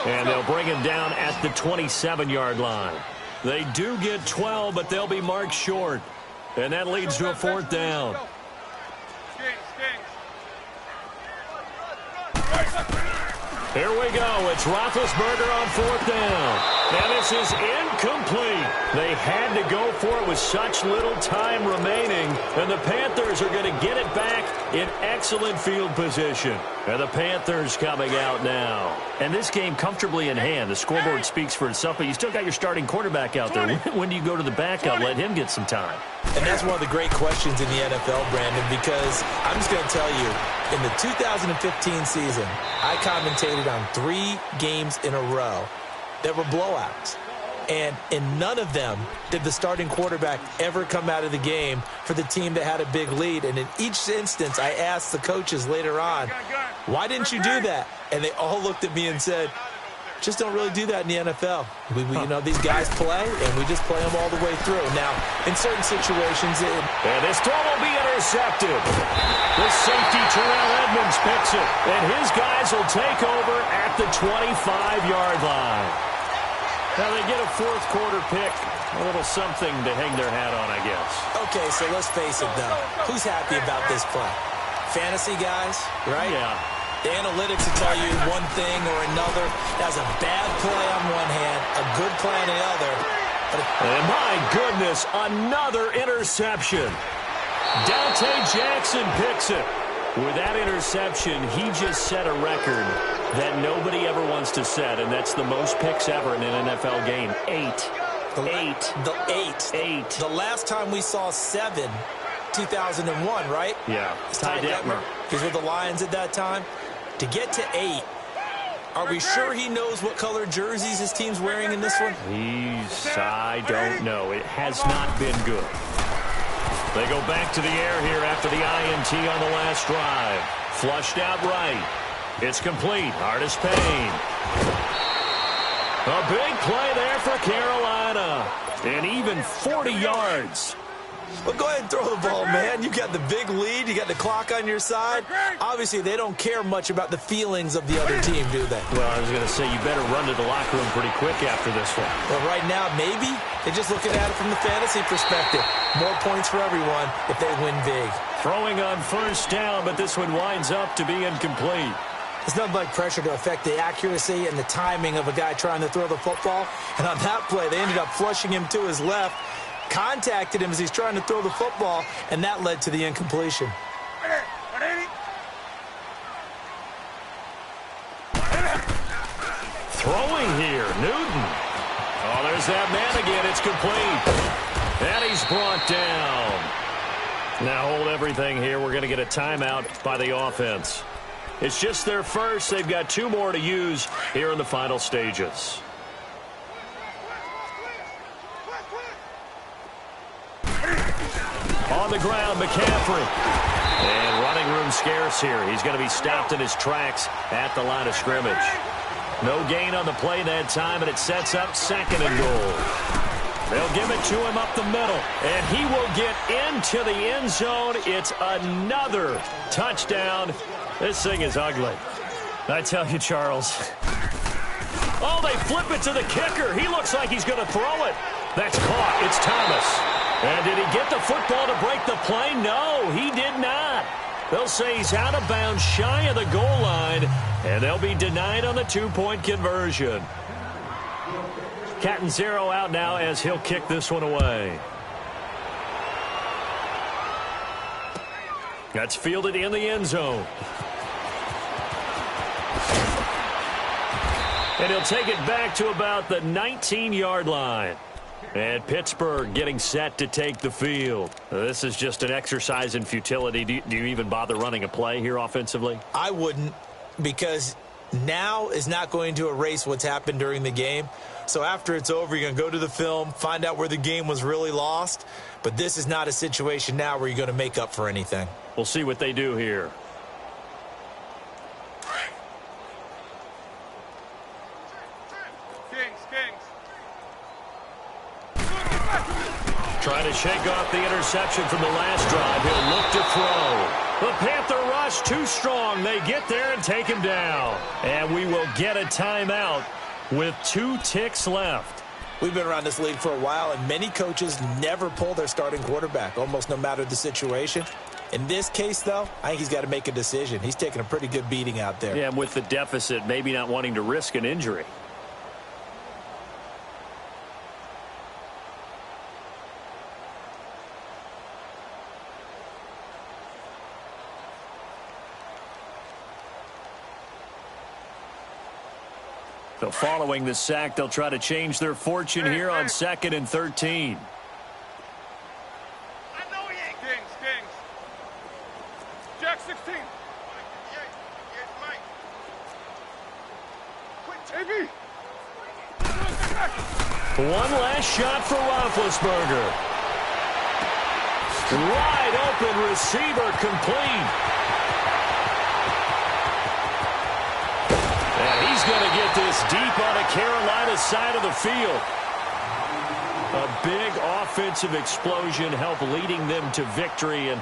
[SPEAKER 1] And they'll bring him down at the 27-yard line. They do get 12, but they'll be marked short. And that leads to a 4th down. Here we go. It's Roethlisberger on 4th down. Now this is incomplete. They had to go for it with such little time remaining. And the Panthers are going to get it back in excellent field position. And the Panthers coming out now. And this game comfortably in hand. The scoreboard speaks for itself, but you still got your starting quarterback out there. When do you go to the backup? Let him get some time.
[SPEAKER 2] And that's one of the great questions in the NFL, Brandon, because I'm just going to tell you, in the 2015 season, I commentated on 3 games in a row that were blowouts. And in none of them did the starting quarterback ever come out of the game for the team that had a big lead. And in each instance, I asked the coaches later on, why didn't you do that? And they all looked at me and said, just don't really do that in the NFL. You know, these guys play, and we just play them all the way through. Now, in certain situations...
[SPEAKER 1] And this throw will be intercepted. The safety, Terrell Edmonds, picks it. And his guys will take over at the 25-yard line. Now they get a 4th quarter pick. A little something to hang their hat on, I guess.
[SPEAKER 2] Okay, so let's face it, though. Who's happy about this play? Fantasy guys, right?
[SPEAKER 1] Yeah.
[SPEAKER 2] The analytics will tell you one thing or another. That's a bad play on one hand, a good play on the other.
[SPEAKER 1] And my goodness, another interception. Dante Jackson picks it. With that interception, he just set a record that nobody ever wants to set, and that's the most picks ever in an NFL game. 8.
[SPEAKER 2] The last time we saw 7, 2001, right?
[SPEAKER 1] Yeah. Ty Detmer.
[SPEAKER 2] He was with the Lions at that time. To get to 8, are we sure he knows what color jerseys his team's wearing in this one?
[SPEAKER 1] I don't know. It has not been good. They go back to the air here after the INT on the last drive. Flushed out right. It's complete. Artis Payne. A big play there for Carolina. And even 40 yards.
[SPEAKER 2] Well, go ahead and throw the ball, man. You got the big lead. You got the clock on your side. Obviously, they don't care much about the feelings of the other team, do they?
[SPEAKER 1] Well, I was going to say, you better run to the locker room pretty quick after this one.
[SPEAKER 2] Well, right now, maybe. They're just looking at it from the fantasy perspective. More points for everyone if they win big.
[SPEAKER 1] Throwing on 1st down, but this one winds up to be incomplete.
[SPEAKER 2] It's nothing like pressure to affect the accuracy and the timing of a guy trying to throw the football. And on that play, they ended up flushing him to his left, contacted him as he's trying to throw the football, and that led to the incompletion.
[SPEAKER 1] Throwing here, Newton. Oh, there's that man again. It's complete. And he's brought down. Now hold everything here. We're going to get a timeout by the offense. It's just their first. They've got 2 more to use here in the final stages. On the ground, McCaffrey. And running room scarce here. He's going to be stopped in his tracks at the line of scrimmage. No gain on the play that time, and it sets up 2nd and goal. They'll give it to him up the middle, and he will get into the end zone. It's another touchdown. This thing is ugly. I tell you, Charles. Oh, they flip it to the kicker. He looks like he's going to throw it. That's caught. It's Thomas. And did he get the football to break the play? No, he did not. They'll say he's out of bounds shy of the goal line, and they'll be denied on the 2-point conversion. Catanzaro out now as he'll kick this one away. That's fielded in the end zone. And he'll take it back to about the 19-yard line. And Pittsburgh getting set to take the field. This is just an exercise in futility. Do you even bother running a play here offensively?
[SPEAKER 2] I wouldn't, because now is not going to erase what's happened during the game. So after it's over, you're going to go to the film, find out where the game was really lost. But this is not a situation now where you're going to make up for anything.
[SPEAKER 1] We'll see what they do here. Trying to shake off the interception from the last drive. He'll look to throw. The Panther rush too strong. They get there and take him down. And we will get a timeout with 2 ticks left.
[SPEAKER 2] We've been around this league for a while, and many coaches never pull their starting quarterback, almost no matter the situation. In this case, though, I think he's got to make a decision. He's taking a pretty good beating out there.
[SPEAKER 1] Yeah, and with the deficit, maybe not wanting to risk an injury. So following the sack, they'll try to change their fortune here on 2nd and 13.
[SPEAKER 3] I know he ain't. Kings. Jack 16. Quick,
[SPEAKER 1] One last shot for Roethlisberger. Wide open receiver, complete. And he's going to get this deep on the Carolina side of the field. A big offensive explosion helped leading them to victory. And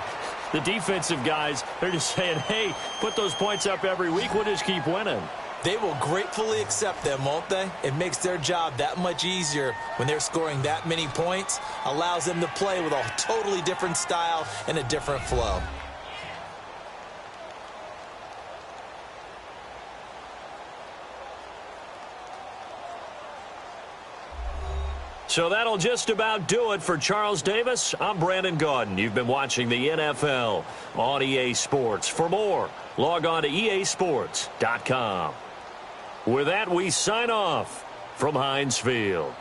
[SPEAKER 1] the defensive guys, they're just saying, hey, put those points up every week. We'll just keep winning.
[SPEAKER 2] They will gratefully accept them, won't they? It makes their job that much easier when they're scoring that many points. Allows them to play with a totally different style and a different flow.
[SPEAKER 1] So that'll just about do it for Charles Davis. I'm Brandon Gaudin. You've been watching the NFL on EA Sports. For more, log on to easports.com. With that, we sign off from Heinz Field.